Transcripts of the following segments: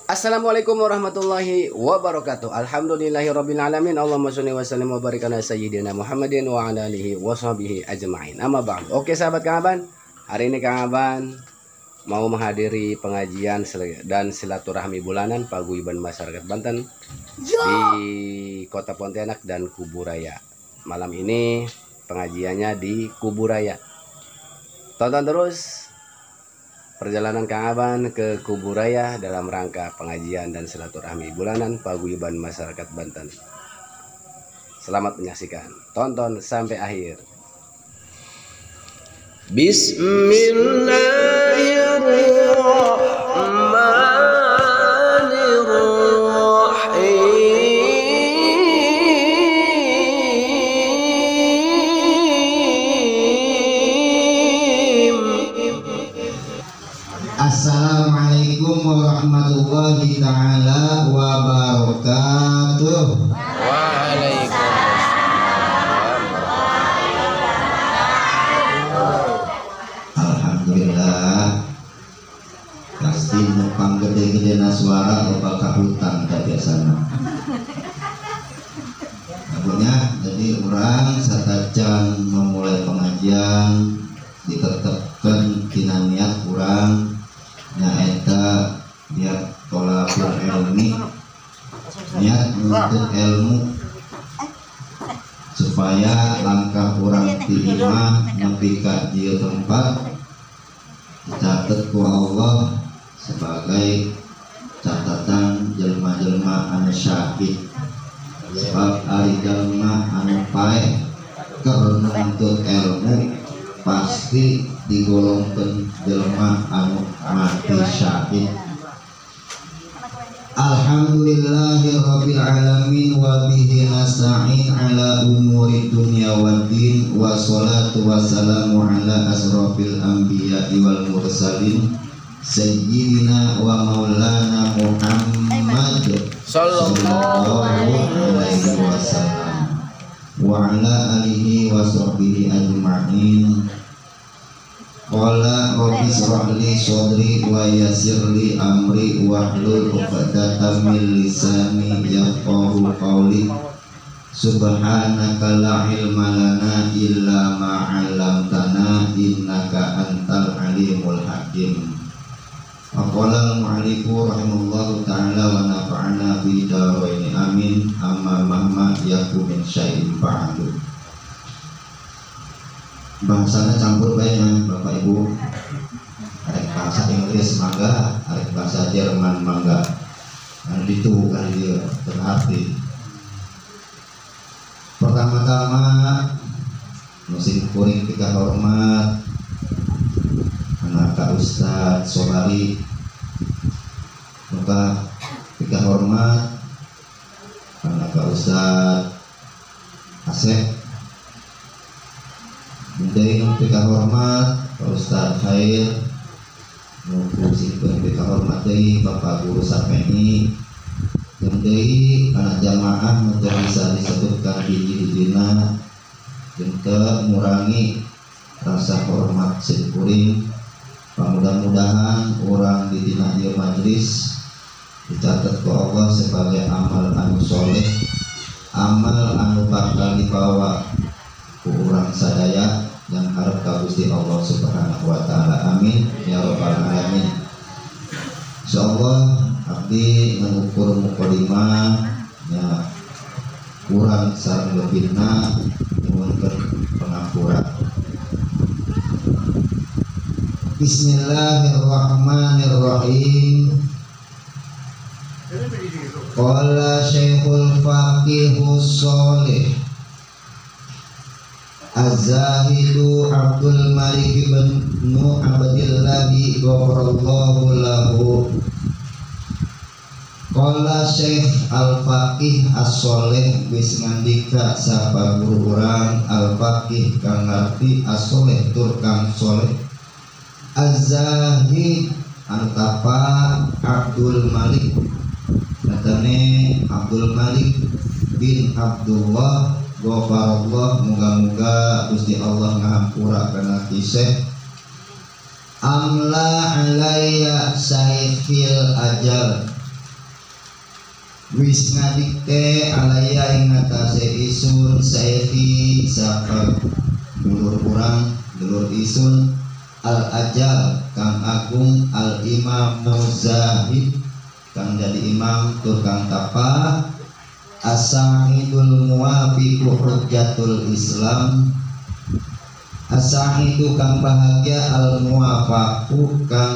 Assalamualaikum warahmatullahi wabarakatuh. Alhamdulillahirabbil alamin. Allahumma shalli wa sallim wa barik ala sayyidina Muhammadin wa ala alihi washabihi ajmain. Amma ba'd. Oke sahabat Kang Aban, hari ini Kang Aban mau menghadiri pengajian dan silaturahmi bulanan Paguyuban Masyarakat Banten di Kota Pontianak dan Kuburaya. Malam ini pengajiannya di Kuburaya. Tonton terus perjalanan Kang Aban ke Kuburaya dalam rangka pengajian dan silaturahmi bulanan Paguyuban Masyarakat Banten. Selamat menyaksikan, tonton sampai akhir. Assalamualaikum warahmatullahi ta'ala wabarakatuh. Alhamdulillah. Pasti numpang gede-gede suara loba ka hutan ka biasana. Akhirnya jadi orang satacan memulai pengajian ditetapkan tina niat kurang nyaeta biar tolakul ilmi, niat menuntut ilmu supaya langkah orang timah nepi ka dieu tempat dicatet ku Allah sebagai catatan jelma-jelma anu syahid. Sebab ari jelma anu paeh keur nuntut ilmu pasti digolongkan jelma anu mati syahid. Alhamdulillahirabbil alamin wa bihi nasta'in ala umuri dunya waddin wa salatu wassalamu ala asrofil anbiya'i wal mursalin sayyidina wa maulana Muhammad sallallahu alaihi wasallam wa ala alihi wa sahbihi ajma'in. Qala rabbi shrah li sadri wa yassir li amri wahlul 'uqdatam min lisani yafqahu qawli. Subhanaka la ilma lana illa ma 'allamtana innaka antal alimul hakim. Qala al-mu'allifu rahimallahu ta'ala wa nafa'ana bi daraini amin. Amma mahma yaku min syai'in ba'du. Bahasanya campur baiknya Bapak Ibu. Arek bahasa Inggris mangga, arek bahasa Jerman mangga. Dan itu kan dia berarti. Pertama-tama musim kuring kita hormat anak Ustaz Sobari. Maka kita hormat anak Ustaz Asep. Mungkin kita hormat Pak Ustaz Khair, mungkin kita hormat dari Bapak Guru Sapeni, yang dari anak jamaah untuk bisa disebutkan di dina, yang mengurangi rasa hormat sekuring. Mudah-mudahan orang di dina ieu majlis dicatat ke Allah sebagai amal anu soleh, amal anu bakal dibawa ku urang sadaya yang harap ka Gusti Allah Subhanahu wa taala. Amin ya rabbal alamin. Insyaallah abdi mengukur mukadimah nya kurang sareng lebihna nyuwunkeun pangampura. Bismillahirrahmanirrahim. Qala Syekhul Faqihus Shalih Az-Zahidu Abdul Malik bin Abdillah ghafarallahu lahu. Qala Syekh Al-Faqih As-Sholeh wis ngandika sapa guru urang Al-Faqih kang ngarti As-Sholeh tur kang soleh. Az-Zahid antapa Abdul Malik katane Abdul Malik bin Abdullah ghafarallah, moga-moga Gusti Allah ngahampura kana kisah amla alaya saifil ajal wis ngadikte alaya ing atase isun saiki sapa dulur urang dulur isun al ajal kang agung al imam muzahid kang jadi imam tur kang tapa as-sa'idul muwafiqu hujjatul islam as-sa'idu kang bahagia al muwafaqu kang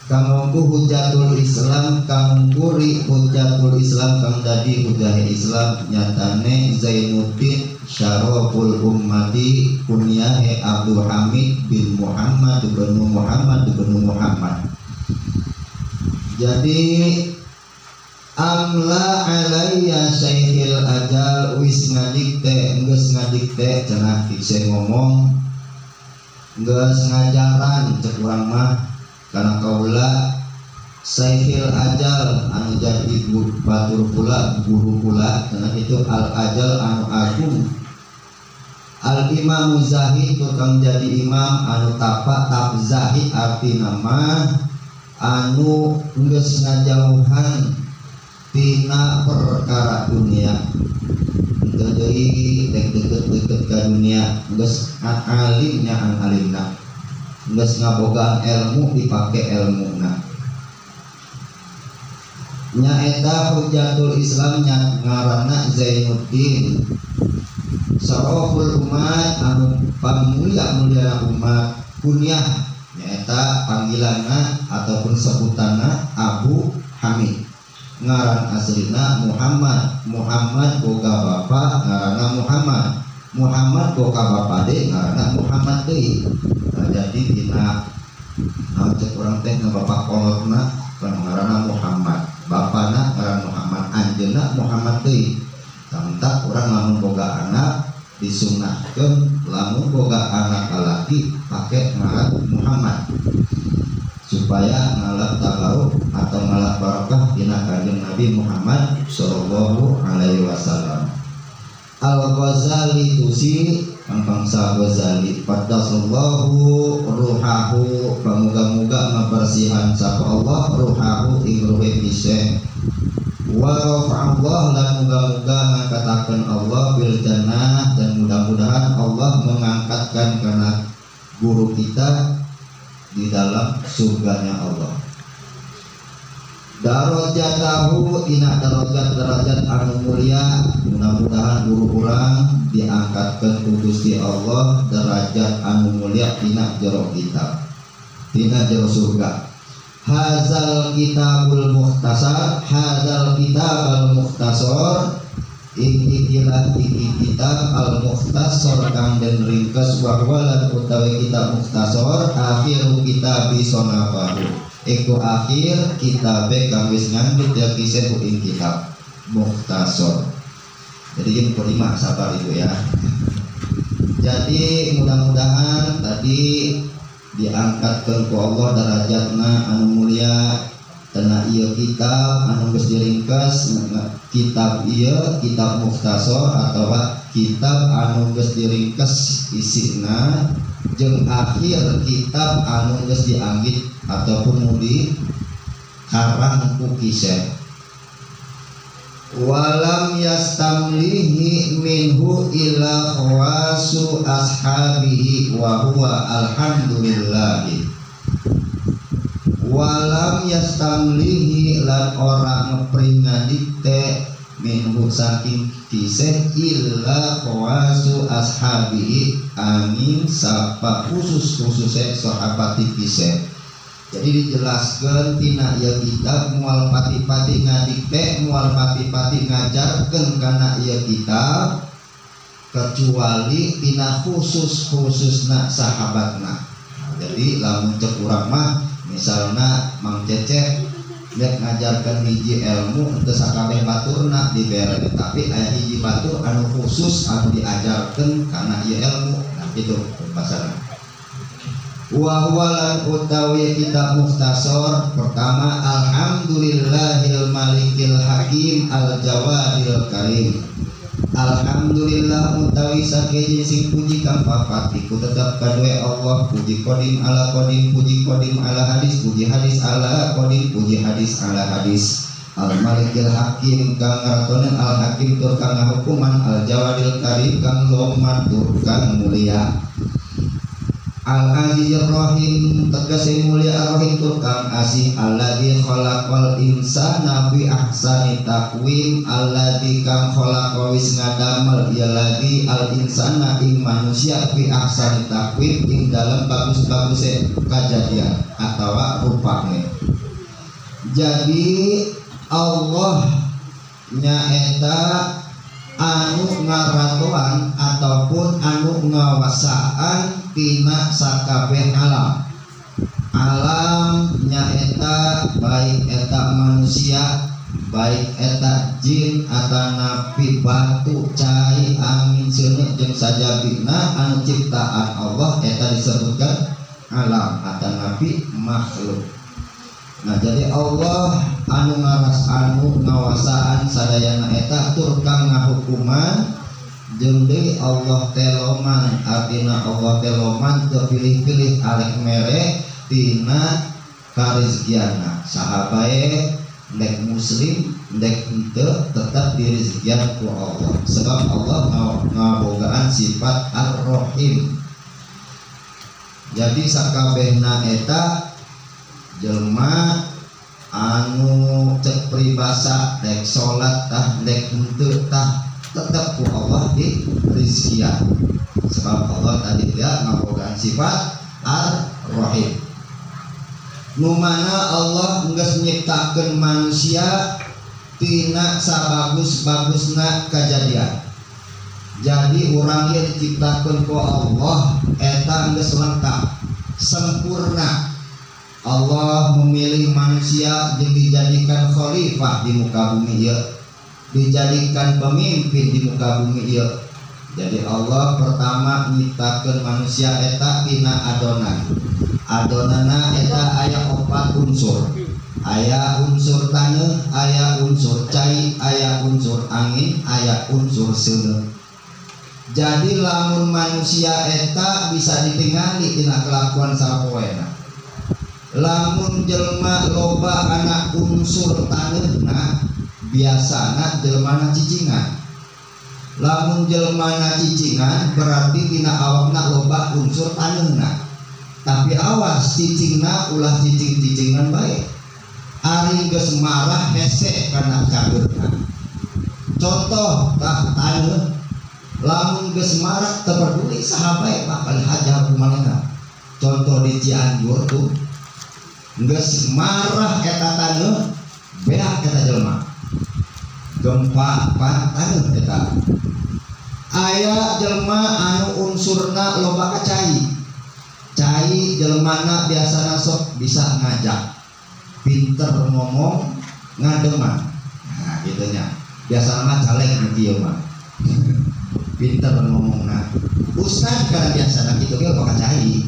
mongku hujatul Islam kang kuri hujatul Islam kang dadi hujah Islam nyatane Zainuddin Syaraful Ummati kunyahe Abdul Hamid bin Muhammad bin Muhammad. Jadi amla alayya syekhil ajal wis ngadikte geus ngadikte cenah kise ngomong geus ngajaran cek urang mah karena kaula syekhil ajal anu jadi batur pula guru pula karena itu al ajal anu agung al imam zahid tukang jadi imam anu tapa tap zahid arti nama anu geus ngajauhan tina perkara dunia jadi deket ke dunia geus alimnya an alimna geus ngabogaan ilmu dipake ilmuna nyaeta hujatul Islam ngaranna Zainuddin Syaraful umat anu pamulia umat kunyah nyaeta panggilanna ataupun sebutanna Abu Hamid ngaran aslina Muhammad boga bapa ngaranna Muhammad boga bapa de ngaranna Muhammad deui. Nah, jadi dina cek urang teh na bapak kolotna ngaranna Muhammad bapana ngaran Muhammad anjeunna Muhammad deui. Tanta urang lamun boga anak disunahkeun lamun boga anak lalaki pake ngaran Muhammad supaya ngalap tabaruk atau ngalap barakah dina kanjeng Nabi Muhammad sallallahu alaihi wasallam. Al-Ghazali tusi bangsa Ghazali qaddasallahu ruhahu pamuga-muga mabersihan sapa Allah ruhahu ing ruhe piseh wa rafa'allah lan muga-muga ngangkatakeun Allah bil jannah dan mudah-mudahan Allah mengangkatkan karena guru kita di dalam surganya Allah. Darajatahu ina derajat anu mulia mudah-mudahan guru urang diangkatkan ku Gusti Allah derajat anu mulia tina jero kitab tina jero surga. Hazal kitabul mukhtasar ikilah kitab al mukhtasar kang den ringkes bahwa lan utawi kitab mukhtasar akhiru kitab sonafahu iku akhir kitab kang wis ngandut ya kisah ing kitab mukhtasar. Jadi yang kelima sabar itu ya. Jadi mudah-mudahan tadi diangkatkan ku Allah derajatna anu mulia karena iya kitab anu geus diringkes kitab iya kitab mukhtasar atau kitab anu geus diringkes isina jeung akhir kitab anu geus dianggit ataupun nu dikarang ku kisah walam yastamlihi minhu ila khawasu ashabihi wa huwa alhamdulillahi walam yastamlihi lan ora ngepringadikte minhu saking kisah illa khawasu ashabihi angin sapa khusus-khususnya sahabati kisah. Jadi dijelaskan tina ieu kitab mual pati-pati ngadikte mual pati-pati ngajarkeun kana ieu kitab kecuali tina khusus-khususna sahabatna. Jadi lamun cek urang mah misalna Mang Cecep dek ngajarkan hiji ilmu teu sakabeh baturna dibere tapi aya hiji batur anu khusus anu diajarkeun kana ieu ilmu. Nah itu bahasana. Wa huwalan utawi kitab mukhtasar pertama alhamdulillahil malikil hakim al jawadil karim. Alhamdulillah utawi sakeje sing puji kang papat iku tetep kadue Allah puji qadim ala qadim puji qadim ala hadis puji hadis ala qadim puji hadis ala hadis al malikil hakim kang ratonen al hakim tur kang hukuman al jawadil karim kang loman tur kang mulia al azizir rahim tegese mulia ar rahim tur kang asih alladzi khalaqal insana bi ahsani taqwim alladzi kang khalaqa wis ngadamel ya ladzi al insana ing manusia bi ahsani taqwim ing dalam bagus-baguse kajadian atawa rupane. Jadi Allah nyaeta anu ngaratoan ataupun anu ngawasaan tina sakabeh alam. Alam nyaeta baik eta manusia, baik eta jin atau napi batu cai angin seuneu jeung sajabina anu ciptaan Allah eta disebutkan alam atau napi makhluk. Nah jadi Allah anu ngaras anu ngawasaan sadayana eta tur kang ngahukuman jeung deui Allah teloman artina Allah teloman teu pilih-pilih arek mere tina karezekiana saha bae dek muslim dek henteu tetap direzekian ku Allah sebab Allah ngabogaan sifat ar-rahim. Jadi sakabehna eta jelma anu cek pribasa dek salat tah dek henteu tah tetap ku Allah di rizkian sebab Allah tadi dia ngabogaan sifat ar-rahim nu mana Allah geus nyiptakeun manusia tina sabagus-bagusna kajadian. Jadi urang ieu diciptakeun ku Allah eta geus lengkap sempurna. Allah memilih manusia yang dijadikan khalifah di muka bumi ieu, dijadikan pemimpin di muka bumi ieu. Jadi Allah pertama nyiptakeun manusia eta tina adonan. Adonana eta aya 4 unsur. Aya unsur taneuh, aya unsur cai, aya unsur angin, aya unsur seuneu. Jadi lamun manusia eta bisa ditingali tina kelakuan sapoena. Lamun jelma loba kana unsur taneuhna biasana jelmana cicingan. Lamun jelmana cicingan berarti tina awakna loba unsur taneuhna. Tapi awas cicingna ulah cicing-cicingan bae. Ari geus marah hese kana cabeurna. Contoh tah taneuh lamun geus marah teu peduli saha bae bakal hajar kumanehna. Contoh di Cianjur tuh geus marah eta taneuh beak eta jelema gempa taneuh eta aya jelema anu unsurna loba kacai cai jelmana biasana sok bisa ngajak pinter ngomong ngademan nah gitu nya biasana mah caleg kieu mah pinter ngomongna ustad kana biasana kitu ge loba kacai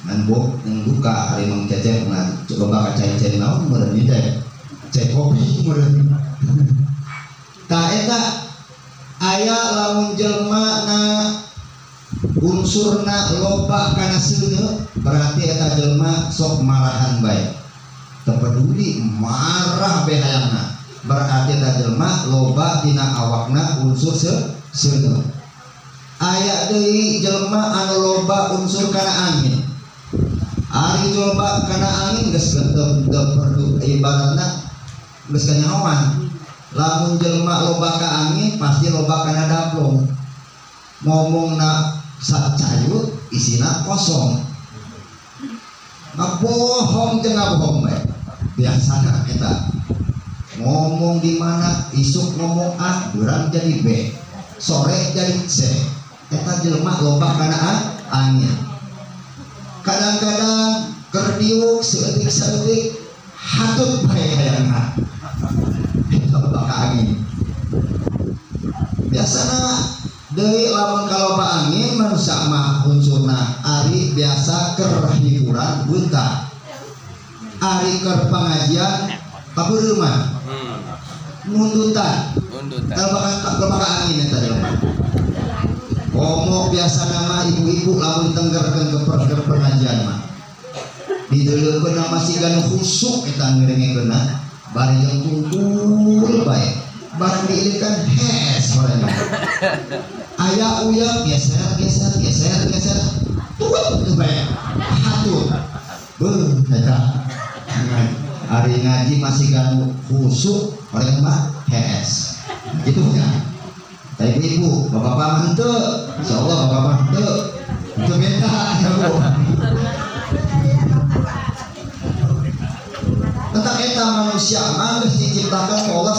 nambok yang buka hari mengcecek nah coba kacai naon meureun teh cek kopi meureun ta eta aya lamun jelma na unsurna loba kana seuneu berarti eta jelma sok marahan bae teu peduli marah bae hayangna berarti eta jelma loba dina awakna unsur seuneu aya deui jelma anu loba unsur kana angin. Ari coba karena angin geus teu perlu ibaratna geus kanyawan. Lamun jelema loba ka angin pasti loba kana daplong. Ngomongna sacayut isina kosong. Ngabohong jeung ngabohong bae. Biasana eta. Ngomong di mana isuk ngomong A, urang jadi B. Sore jadi C. Eta jelema loba kana angin. Kadang-kadang kerdiuk seutik-seutik hatut bae hayangna loba ka angin. Biasana deui lamun kaloba angin manusia mah unsurna ari biasa keur hiburan bunta. Ari keur pangajian kabeureum mah. Mundutan. Loba ka angin eta jelema. Ngomong biasa nama ibu-ibu lamun tenggerkeun ke pengajian mah. Dideuleukeun masih ganu khusuk eta ngerengekeunna. bari yang tungkul baik barang diilikan hes orangnya ayah uyah geser tuh baik hatur eta hari ngaji masih ganu khusuk orang mah hes gitu ya. Tapi ibu bapak-bapak mah insyaallah bapak-bapak itu beda ya bu. Tentang eta manusia mah geus diciptakan ku Allah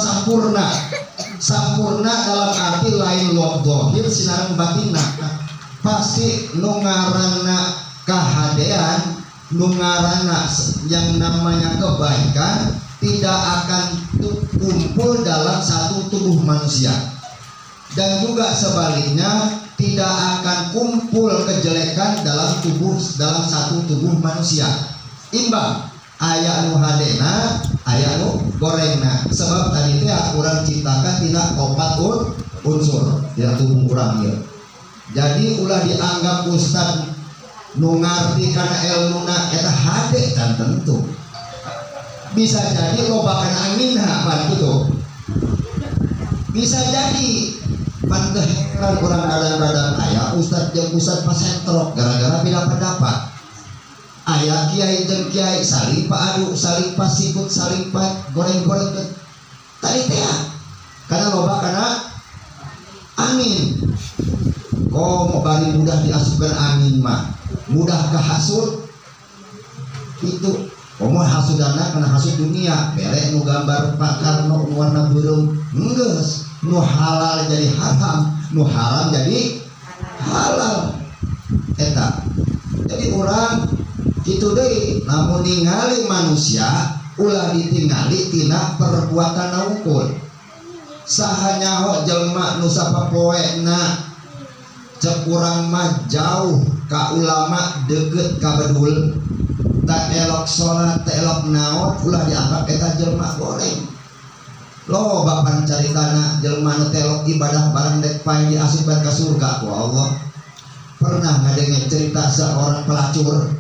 sampurna dalam arti lain loh dohir sinareng batinna pasti nu ngaranna kahadean nu ngaranna yang namanya kebaikan tidak akan kumpul dalam satu tubuh manusia dan juga sebaliknya tidak akan kumpul kejelekan dalam satu tubuh manusia imbang aya nu hadena aya nu gorengna sebab tadi teh urang ciptakan tina 4 unsur tina tubuh urang ieu jadi ulah dianggap ustad nu ngarti kana ilmuna eta hade tan tentu bisa jadi loba kana anginna pan kitu bisa jadi panteheran urang ada aya ustad jeung ustad pasentrok gara-gara beda pendapat ayah kiai dan kiai saling paadu saling pasikut saling goreng-goreng tadi teh karena loba karena angin mau bari mudah diasupkan angin mah mudah kehasut itu mau hasudana karena hasud dunia bere nu gambar pakar nu warna burung geus nu halal jadi haram nu haram jadi halal eta jadi orang itu deh namun ningali manusia ulah ditingali tina perbuatan naukul sahanya ho jelma nu sapapoena cek urang mah jauh ka ulama deket ka bedul tak elok salat tak elok naon ulah dianggap eta jelma goreng lo bapan caritana jelma nu telok ibadah bareng dek pae diasupkeun ka surga ku Allah pernah ngadenge cerita seorang pelacur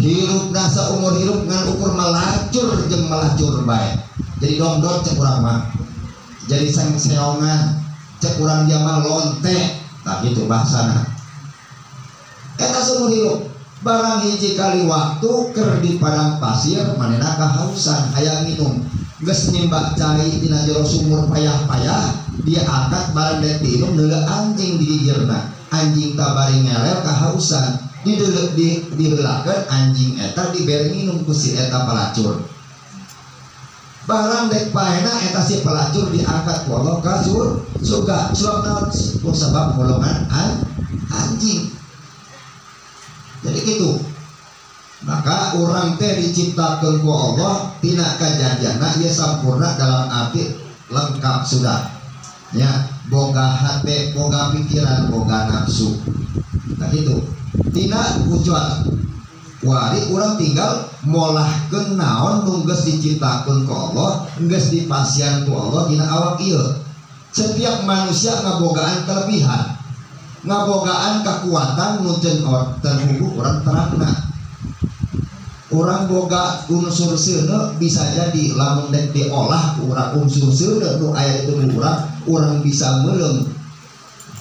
hirup nasa umur hirup ngan ukur melacur jeung melacur baik jadi dongdot cek urang mah jadi seongan cek urang dia mah lonte tak gitu bahasana eta seumur hirup barang hiji kali waktu keur di padang pasir manehna kahausan hayang minum geus nimbak cai tina jero sumur payah-payah dia angkat barang dek diinum neuleuh anjing di gigirna anjing tabari ngelel kahausan diheulakeun anjing eta diberi minum ku si eta pelacur barang dek paena eta si pelacur diangkat ku Allah ka surga sebab sebab golongan anjing jadi gitu maka orang teh diciptakeun ku Allah tina kajadianna ieu sampurna dalam arti lengkap sudah ya boga hate boga pikiran boga nafsu nah itu tina wujud wari urang tinggal molahkeun naon nu geus diciptakeun ku Allah geus dipasian ku Allah dina awak ieu setiap manusia ngabogaan kelebihan ngabogaan kekuatan nu terhubung urang terangna urang boga unsur seuneu bisa jadi lamun dek diolah ku urang unsur seuneu nu aya di tubuh urang bisa meuleuh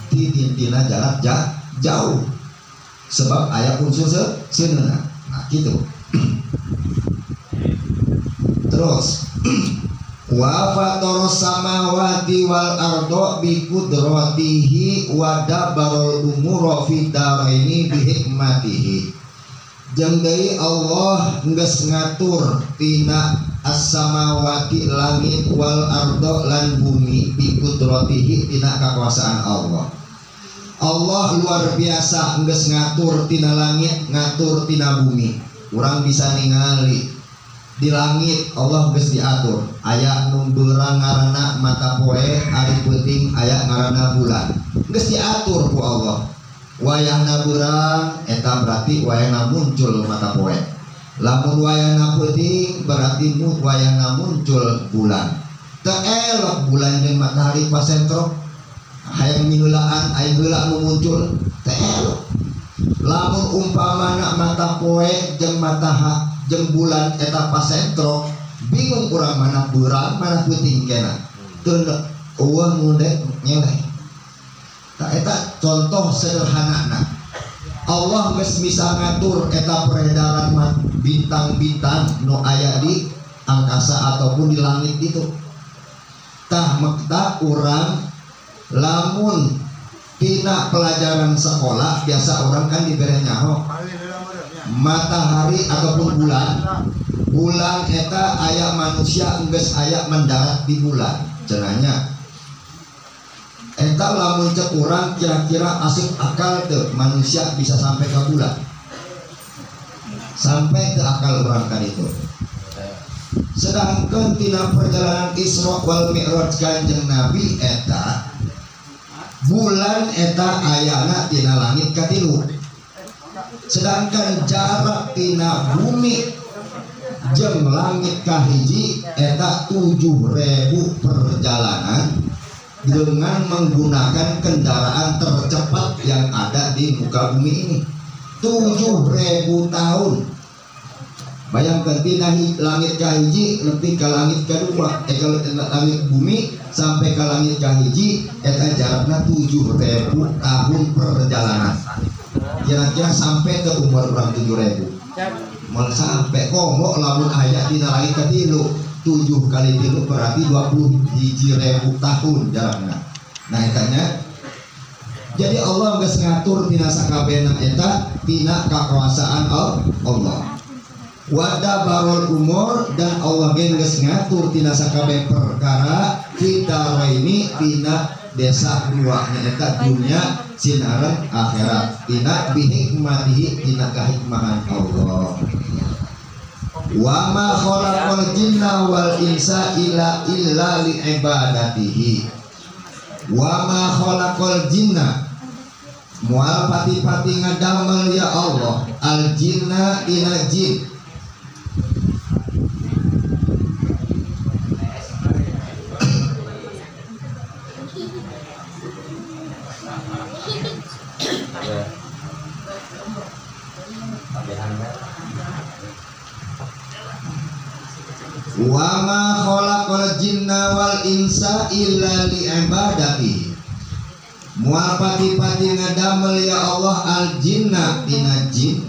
di tintina jarak jauh sebab ayat unsur seuneu nah gitu terus wa fatoros samawati wal ardo bi qudratihi wa dabarul umura fi daraini bi hikmatihi jeung deui Allah geus ngatur tina as-samawati langit wal ardo lan bumi bi qudratihi tina kakuasaan Allah Allah luar biasa geus ngatur tina langit ngatur tina bumi urang bisa ningali di langit Allah geus diatur aya nu beurang ngaranna mata poe ari peuting aya ngaranna bulan geus diatur ku Allah wayahna beurang eta berarti wayahna muncul mata poe lamun wayahna peuting berarti wayahna muncul bulan teu elok bulan jeung matahari pasentrok hayang miheulaan aya heula nu muncul teu elok lamun umpamana mata poe jeung jeung bulan eta pasentrok bingung kurang mana burang mana puting kena teu eueuh ngudek nyeleh. Tak eta contoh sederhana. Allah geus bisa ngatur eta peredaran bintang-bintang nu aya di angkasa ataupun di langit itu. Tah mekta urang lamun tina pelajaran sekolah biasa orang kan diberi nyaho matahari ataupun bulan eta aya manusia geus aya mendarat di bulan cenanya eta lamun cek urang kira-kira asup akal teu manusia bisa sampai ke bulan sampai ke akal urang kan itu. Sedangkan tina perjalanan Isra wal Mi'raj Kanjeng Nabi eta bulan eta ayana tina langit katilu. Sedangkan jarak tina bumi jeung langit kahiji eta 7.000 perjalanan dengan menggunakan kendaraan tercepat yang ada di muka bumi ini. 7.000 tahun. Bayangkan tina langit kahiji lebih ke langit kedua, ke langit bumi sampai ke langit kahiji eta jarakna 7.000 tahun perjalanan. Kira-kira sampai ke umur orang 7.000. Mal sampai komo lamun aya dina langit katilu 7 kali 3 berarti 21.000 tahun jarakna. Nah etanya jadi Allah geus ngatur tina sakabehna eta tina kakuasaan Allah. Wada barul umur dan Allah geus ngatur tina sakabeh perkara kita ini tina desa dua eta dunia sinaran akhirat tina bihikmatihi tina kahikmahan Allah. Wa ma khalaqal jinna wal insa illa li ibadatihi. Wa ma khalaqal jinna mual pati-pati ngadamel ya Allah al jinna ina jin. Wa ma khalaqal jinna wal insa illa li ibadati. Mual pati-pati ngadamel ya Allah al jinna tina jin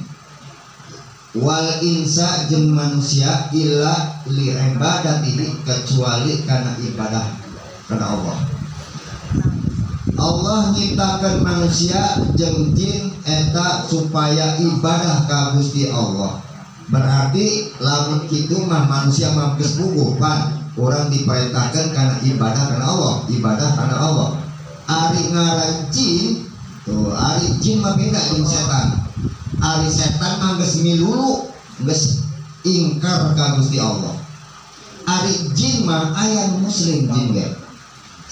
wal insa jeung manusia illa li ibadati kecuali karena ibadah karena Allah. Allah nyiptakan manusia jeung jin eta supaya ibadah ka Gusti Allah. Berarti lamun kitu mah manusia mah geus bubuhan orang diperintahkan karena ibadah karena Allah, ibadah karena Allah. Ari ngaran jin tuh, ari jin mah beda jeung setan. Ari setan mah geus milulu, geus ingkar ka Gusti Allah. Ari jin mah aya muslim jin ge.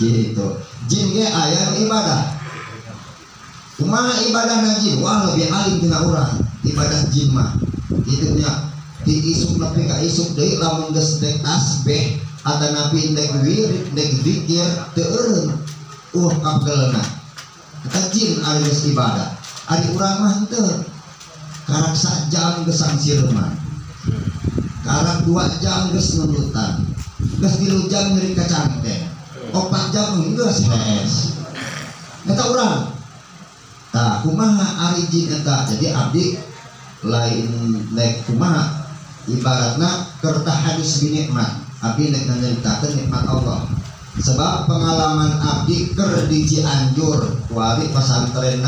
Gitu. Jin ge aya ibadah. Kumaha ibadahna jin? Wah lebih alim tina urang. Ibadah jin mah itu nya di isuk nepi ka isuk deui lamun geus dek tasbih ada napi dek wirid dek zikir teu eureun kagelna eta jin ari geus ibadah ari urang mah teu karak sajam geus sangsireman karak 2 jam geus nunutan geus 3 jam nyeri kacangteng 4 jam geus hees eta urang tah kumaha ari jin eta jadi abdi lain nek kumaha ibaratna kerta hadis binikmat abdi nek nyaritakeun nikmat Allah sebab pengalaman abdi keur di Cianjur kuari pesantren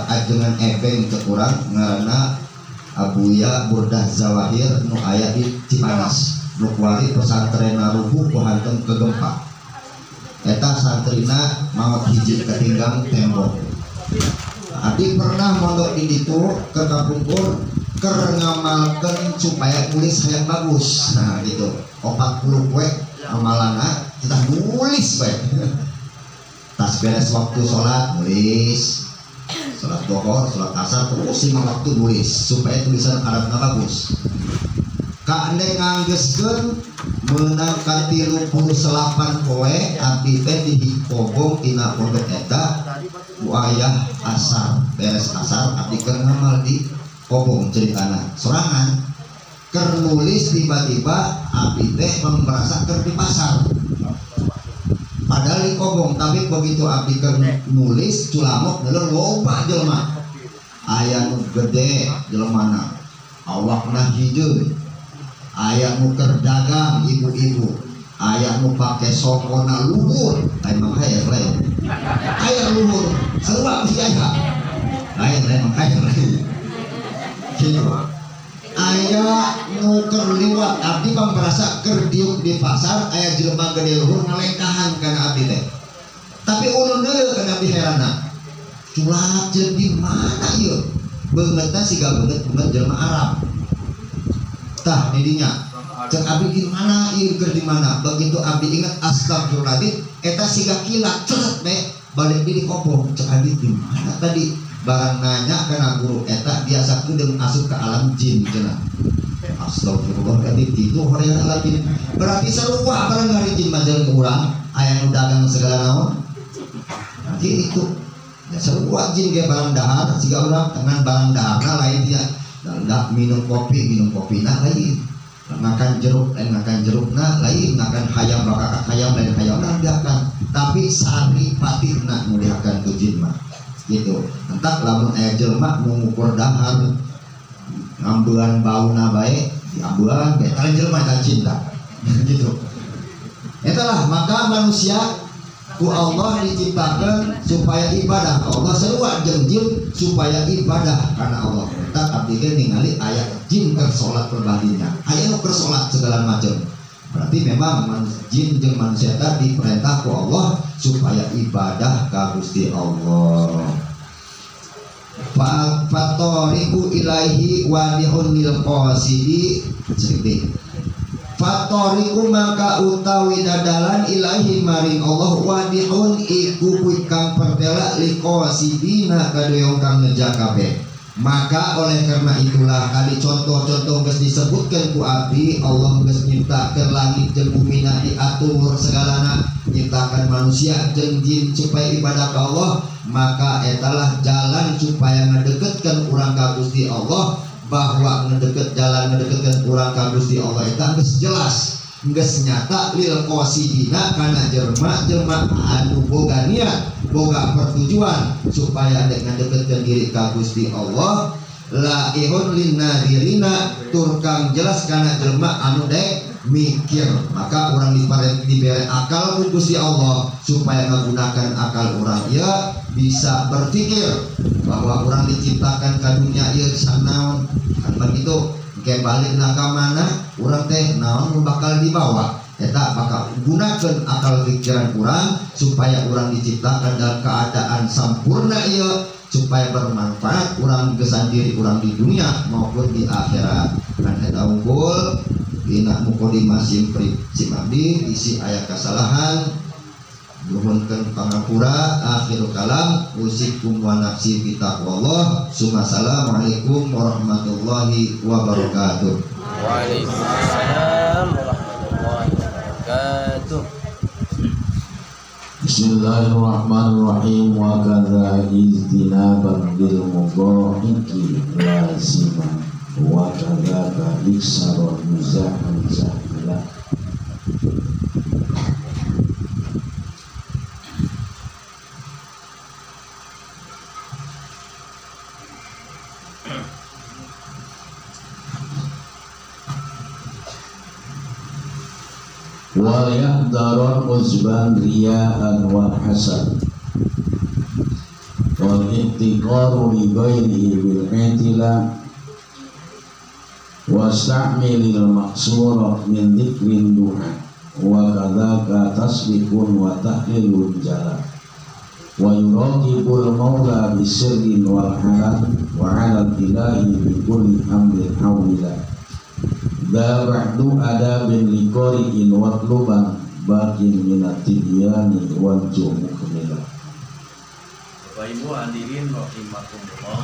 ajengan ebeng teu urang ngaranna Abuya Burdah Zawahir nu aya di Cipanas nu kuari pesantren rubuh ku hanteung kegempa eta santrina maot hiji ketinggang tembok. Abdi pernah mondok di ditu ke kapungkur keur ngamalkeun supaya tulis hayang bagus. Nah gitu 40 poe amalana kita nulis bae. Tas beres waktu sholat nulis, sholat duhur, sholat asar terus 5 waktu nulis supaya tulisan Arabna bagus. Kaandeng nganggeuskeun meunang ka 38 poe abdi teh dihikobong tina pondok eta wayah asar beres asar abdi keur ngamal di kobong ceritana sorangan keur nulis tiba-tiba abdi teh merasa keur di pasar. Padahal di kobong, tapi begitu abdi keur nulis culamuk dulu loba jelema. Aya nu gede jelemana, awakna hideung. Aya nu keur dagang ibu-ibu. Aya nu pake sokona luhur, emang aya lain. Aya luhur, sarua mesti aya. Lain emang aya lain. Kitu. Aya nu keur liwat abdi mah merasa keur diuk di pasar, aya jelema gede luhur ngalengkahan kana abdi teh. Tapi ulun deui kana abdi heranna. Culat jeung di mana ieu? Beungeutna siga beungeut jelema Arab. Tah didinya. Cek abdi di mana ieu keur di mana? Begitu abdi ingat astagfirullahaladzim eta siga kilat ceret be balik di kobong. Cek abdi di mana tadi? Barang nanya kana guru eta biasa kedeung asup ke alam jin cenah. Astagfirullahaladzim itu horeana alam jin. Berarti sarua barang ngari jin majeun urang aya nu dagang segala naon. Nanti itu ya sarua jin ge barang dahar siga urang dengan barang daharna lain dia. Dak minum kopi na lain. Makan jeruk lain makan jerukna lain, makan hayam bakak hayam lain hayam diakan. Tapi sari patina nu diakan ku jin mah. Gitu. Entak lamun aya jelema nu ngukur dahar ngambean bauna bae diambean bae tah jelema eta cinta. Gitu. Etalah maka manusia ku Allah diciptakan supaya ibadah ka Allah sarua jeung jin supaya ibadah karena Allah. Entak abdi ge ningali aya jin keur salat perbandingan. Aya nu keur salat segala macam. Berarti memang jin jeung manusia tadi diperintah ku Allah supaya ibadah ka Gusti Allah. Fatoriku ilaihi wadihun lil qasidi sedih. Fatoriku maka utawi dadalan ilahi maring Allah wadihun iku kang pertela li qasidina kadoyong kang ngeja kabeh. Maka oleh karena itulah kali contoh-contoh geus disebutkan ku abdi Allah geus nyiptakeun langit jeung bumi diatur segalana, nyiptakan manusia jeung jin supaya ibadah ka Allah, maka etalah jalan supaya ngedeketkeun urang ka Gusti Allah. Bahwa ngedeketkeun urang ka Gusti Allah eta geus jelas, geus nyata lil qasidina kana jelema anu boga niat, boga pertujuan supaya dek ngedeketkeun diri ka Gusti Allah. La ihun lin nadirina tur kang jelas kana jelema anu dek mikir. Maka orang diberi akal ku Gusti Allah supaya menggunakan akal orang ya bisa berpikir bahwa orang diciptakan ke dunia ieu sanaon kan begitu ke balik ka mana urang teh naon bakal dibawa eta bakal gunakan akal pikiran urang supaya urang diciptakan dalam keadaan sempurna ieu supaya bermanfaat urang gesan diri urang di dunia maupun di akhirat. Kan eta unggul dina mukadimah simpri simabdi isi aya kasalahan nuhunkeun pangapura. Akhirul kalam usikum wa nafsi bi taqwallah. Assalamualaikum warahmatullahi wabarakatuh. Waalaikumsalam warahmatullahi wabarakatuh. Bismillahirrahmanirrahim. Wa kadza ijtinaban bil mudhahiki laziman wa kadza iksarul muzahan zahila. Wa yahdharul uzban riya'an wal hasad wal ihtiqaru li ghairihi bil i'tila wasta'milil maqsura min dzikrin duha wa kadzaka tasbihun wa tahlilun jala wa yuraqibul maula bisirrin wal haram wa 'alal ilahi bi kulli amrin hawila da ba'du adabin liqari'in watluban bakin minat tibyani wal jumukmila. Bapak Ibu hadirin rahimakumullah.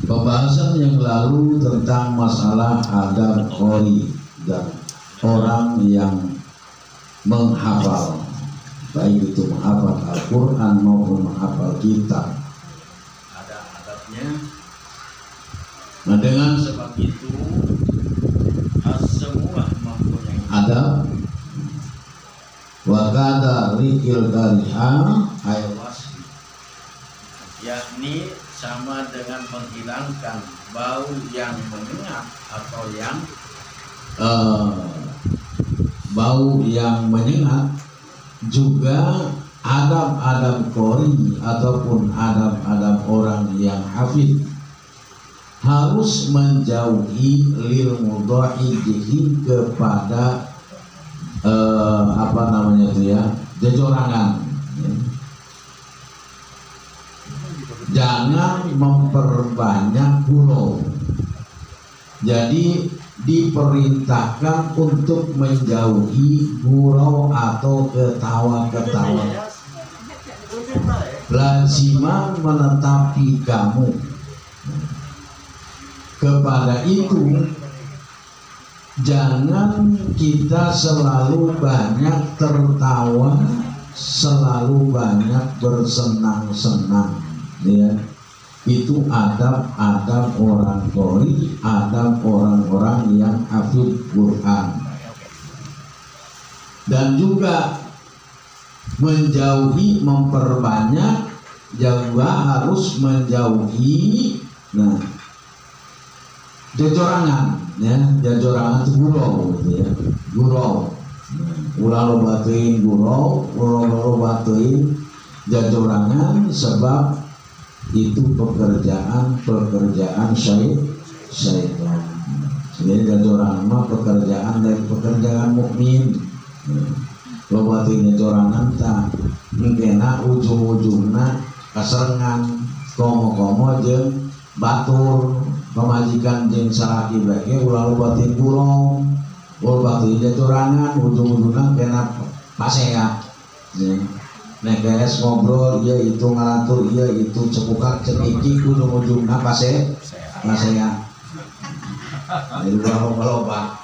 Pembahasan yang lalu tentang masalah adab qari dan orang yang menghafal, baik itu menghafal Al-Quran maupun menghafal kitab. Ada adabnya adab itu semua mempunyai adab. Wa kada rikil kariha wasfi, yakni sama dengan menghilangkan bau yang menyengat atau yang bau yang menyengat. Juga adab-adab qori ataupun adab-adab orang yang hafid harus menjauhi lil mudhahihi kepada apa namanya itu ya, jejorangan. Jangan memperbanyak gurau. Jadi diperintahkan untuk menjauhi gurau atau ketawa-ketawa. Laziman menetapi kamu kepada itu. Jangan kita selalu banyak tertawa, selalu banyak bersenang-senang, ya. Itu adab-adab orang qori, adab orang-orang yang hafid Quran. Dan juga menjauhi, memperbanyak, juga harus menjauhi jejorangan, ya. Jejorangan itu gurau, gitu ya, gurau. Ulah lo batuin gurau, ulah lo batuin jejorangan, sebab itu pekerjaan syaitan. Jadi jejorangan mah pekerjaan dari pekerjaan mukmin. Lo batuin jejorangan tak mungkena ujung-ujungna kaserengan, komo-komo jeung batur. Pemajikan jeung salaki bae ulah batin gurau, ulah batin jejorangan, ujung-ujungna kena pasea. Nek guys ngobrol ieu itu ngalatur ieu itu cepukak cepiki ujung-ujungna pasea. Jadi loba.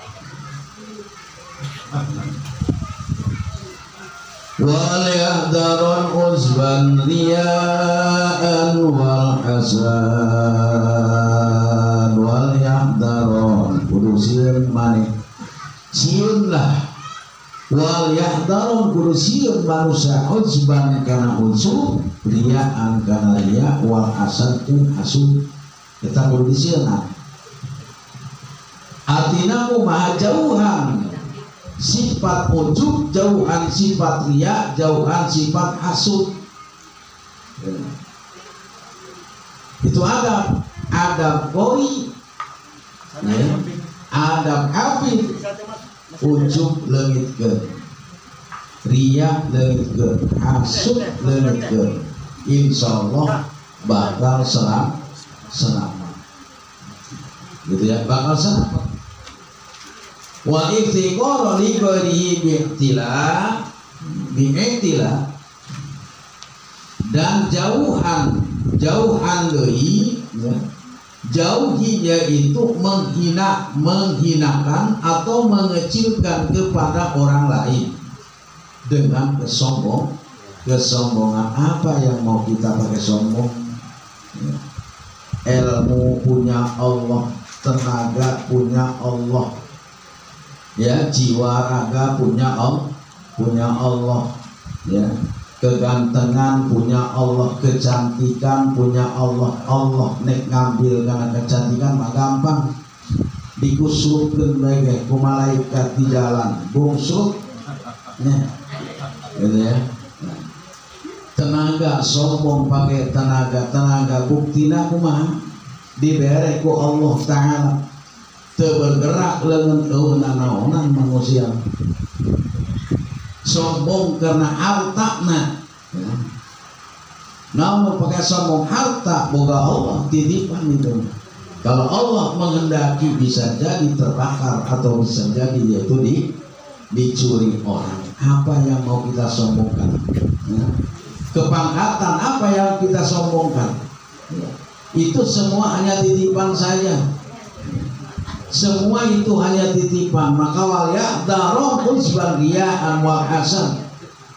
Wal yahdarun uzban riya'an wal hasan wal yahdarun kudu sieun maneh sieun lah wal yahdarun kudu sieun manusia uzban kana unsur riya'an kana riya wal hasan jeung hasud eta kudu disieun. Artina kumaha jauhan sifat ujub, jauhan sifat riya, jauhan sifat hasud. Itu adab qori, ya. Adab hafid, ujub leungitkeun, riya leungitkeun, hasud leungitkeun. Insyaallah bakal selamat. Gitu ya, bakal selamat. Wa iftiqara li ghairihi bi'tila dan jauhan deui, ya. Jauhi yaitu menghinakan atau mengecilkan kepada orang lain dengan kesombongan. Apa yang mau kita pakai sombong? Ya. Ilmu punya Allah, tenaga punya Allah, ya, jiwa raga punya Allah, ya, kegantengan punya Allah, kecantikan punya Allah. Allah nek ngambil karena kecantikan mah gampang dikusrupkeun bae ku malaikat di jalan bungsrut, ya, gitu ya. Tenaga sombong pakai tenaga buktina kumaha dibere ku Allah Ta'ala. Teu bergerak leungeun eueunan naonan manusia. Sombong karena hartana. Ya. Namun pakai sombong harta boga Allah titipan itu. Kalau Allah menghendaki bisa jadi terbakar atau bisa jadi yaitu dicuri orang. Apa yang mau kita sombongkan? Ya. Kepangkatan apa yang kita sombongkan? Ya. Itu semua hanya titipan saja. Semua itu hanya titipan. Maka wal ya'darun uzban riya'an wal hasan.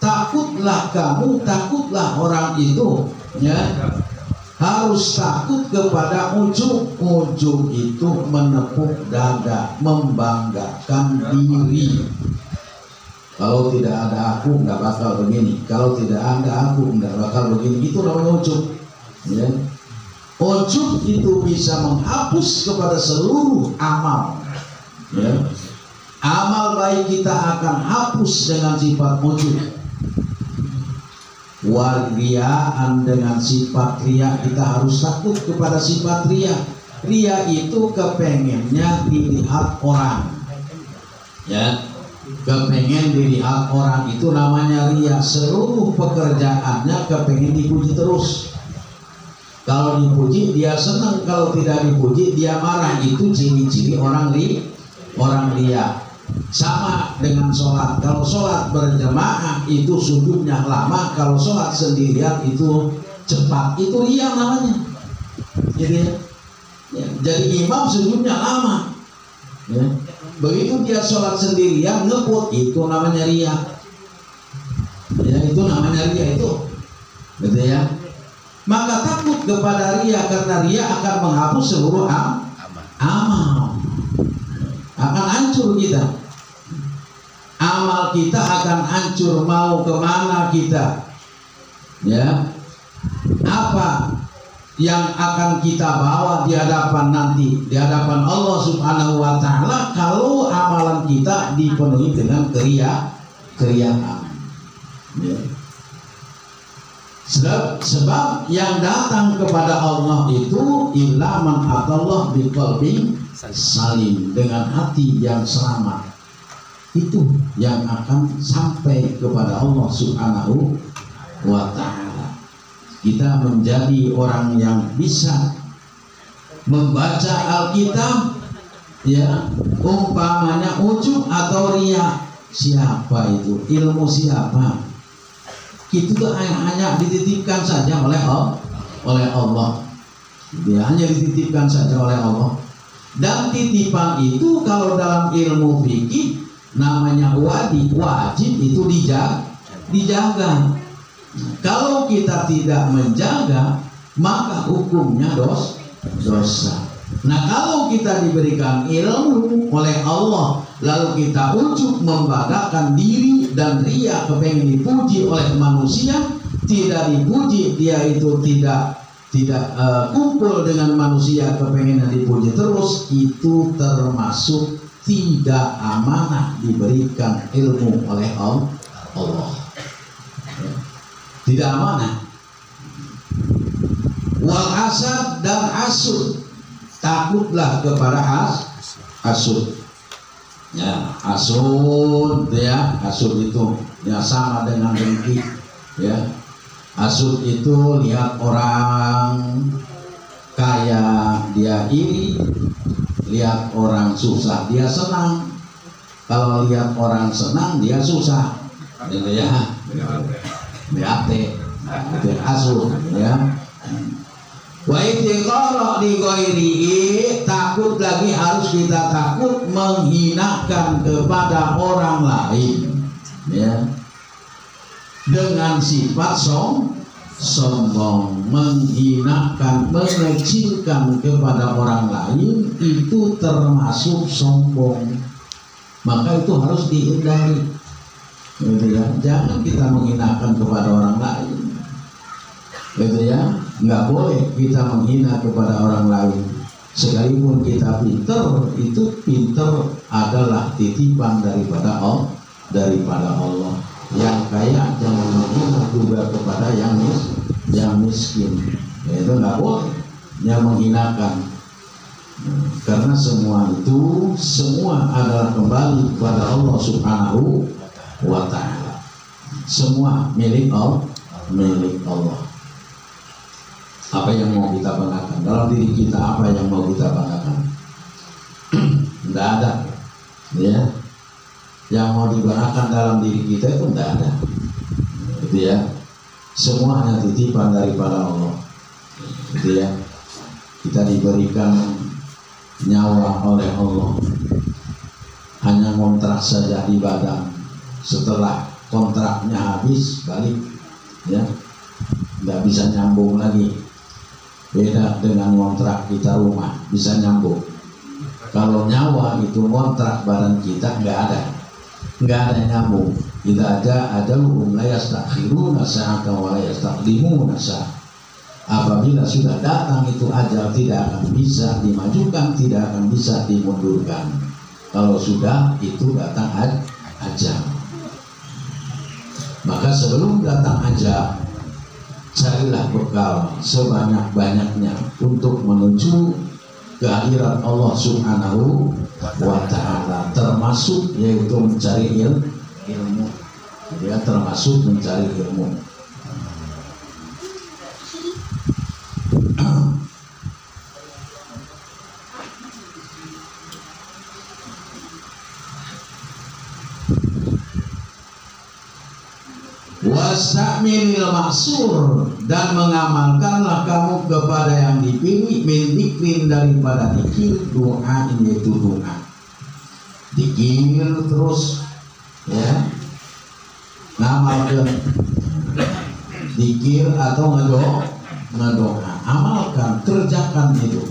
Takutlah kamu, takutlah orang itu, ya, harus takut kepada ujub. Ujub itu menepuk dada, membanggakan diri. Kalau tidak ada aku nggak bakal begini, kalau tidak ada aku nggak bakal begini. Itu namanya ujub, ya. Ujub itu bisa menghapus kepada seluruh amal, ya. Amal baik kita akan hapus dengan sifat ujub. Wariyaan, dengan sifat riya, kita harus takut kepada sifat riya. Riya itu kepengennya dilihat orang, ya. Kepengen dilihat orang, itu namanya riya. Seluruh pekerjaannya kepengen dipuji terus. Kalau dipuji dia senang, kalau tidak dipuji dia marah. Itu ciri-ciri orang riya. Sama dengan sholat. Kalau sholat berjamaah itu sujudnya lama, kalau sholat sendirian itu cepat. Itu riya namanya. Jadi imam sujudnya lama, ya. Begitu dia sholat sendirian ngebut, itu namanya riya. Ya, itu namanya riya itu, gitu ya. Maka takut kepada riya, karena riya akan menghapus seluruh amal. Akan hancur kita. Amal kita akan hancur, mau kemana kita? Ya. Apa yang akan kita bawa di hadapan nanti, di hadapan Allah Subhanahu wa Ta'ala, kalau amalan kita dipenuhi dengan keriaan, ya. Sebab yang datang kepada Allah itu illa man atallah biqalbin salim, dengan hati yang selamat. Itu yang akan sampai kepada Allah Subhanahu wa Ta'ala. Kita menjadi orang yang bisa membaca Alkitab, ya, umpamanya ujub atau riya. Siapa itu? Ilmu siapa? Itu tuh hanya dititipkan saja oleh Allah. Dia hanya dititipkan saja oleh Allah. Dan titipan itu kalau dalam ilmu fikih namanya wajib itu dijaga. Kalau kita tidak menjaga, maka hukumnya dosa. Nah, kalau kita diberikan ilmu oleh Allah, lalu kita ujub membanggakan diri dan riya, kepengen dipuji oleh manusia, tidak dipuji, dia itu tidak kumpul dengan manusia, kepengen dipuji terus, itu termasuk tidak amanah diberikan ilmu oleh Allah. Tidak amanah. Wal hasad, dan hasud, takutlah kepada hasud. Ya, hasud, ya, hasud itu ya sama dengan dengki, ya. Hasud itu lihat orang kaya dia iri, lihat orang susah dia senang. Kalau lihat orang senang dia susah, gitu ya. BAT, itu hasud, ya. Wa itiqara li ghairihi, takut lagi, harus kita takut menghinakan kepada orang lain, ya, dengan sifat sombong, menghinakan, mengecilkan kepada orang lain, itu termasuk sombong. Maka itu harus dihindari, gitu ya. Jangan kita menghinakan kepada orang lain, gitu ya. Nggak boleh kita menghina kepada orang lain. Sekalipun kita pinter, itu pinter adalah titipan daripada Allah. Yang kaya jangan menghina juga kepada yang miskin. Itu nggak boleh, yang menghinakan. Karena semua adalah kembali kepada Allah Subhanahu wa Ta'ala. Semua milik Allah. Apa yang mau kita banggakan dalam diri kita? Apa yang mau kita banggakan? Tidak ada, ya. Yang mau dibanggakan dalam diri kita itu tidak ada, gitu ya. Semuanya titipan daripada Allah, gitu ya. Kita diberikan nyawa oleh Allah, hanya kontrak saja di badan. Setelah kontraknya habis, balik, ya, nggak bisa nyambung lagi. Beda dengan ngontrak kita rumah, bisa nyambung. Kalau nyawa itu ngontrak barang kita nggak ada nyambung. Tidak ada la yastakhiruna sa'atan wa la yastaqdimuna sa'atan. Apabila sudah datang itu ajal, tidak akan bisa dimajukan, tidak akan bisa dimundurkan. Kalau sudah itu datang ajal, maka sebelum datang ajal, carilah bekal sebanyak-banyaknya untuk menuju kehadiran Allah Subhanahu wa Ta'ala, termasuk yaitu mencari ilmu. Dia termasuk mencari ilmu. Wastamilil maksur, dan mengamalkanlah kamu kepada yang dipilih, min dikrin, daripada dikir, doa, yaitu doa. Dikir terus ya, ngamalkan dikir atau ngedoa, amalkan, kerjakan itu.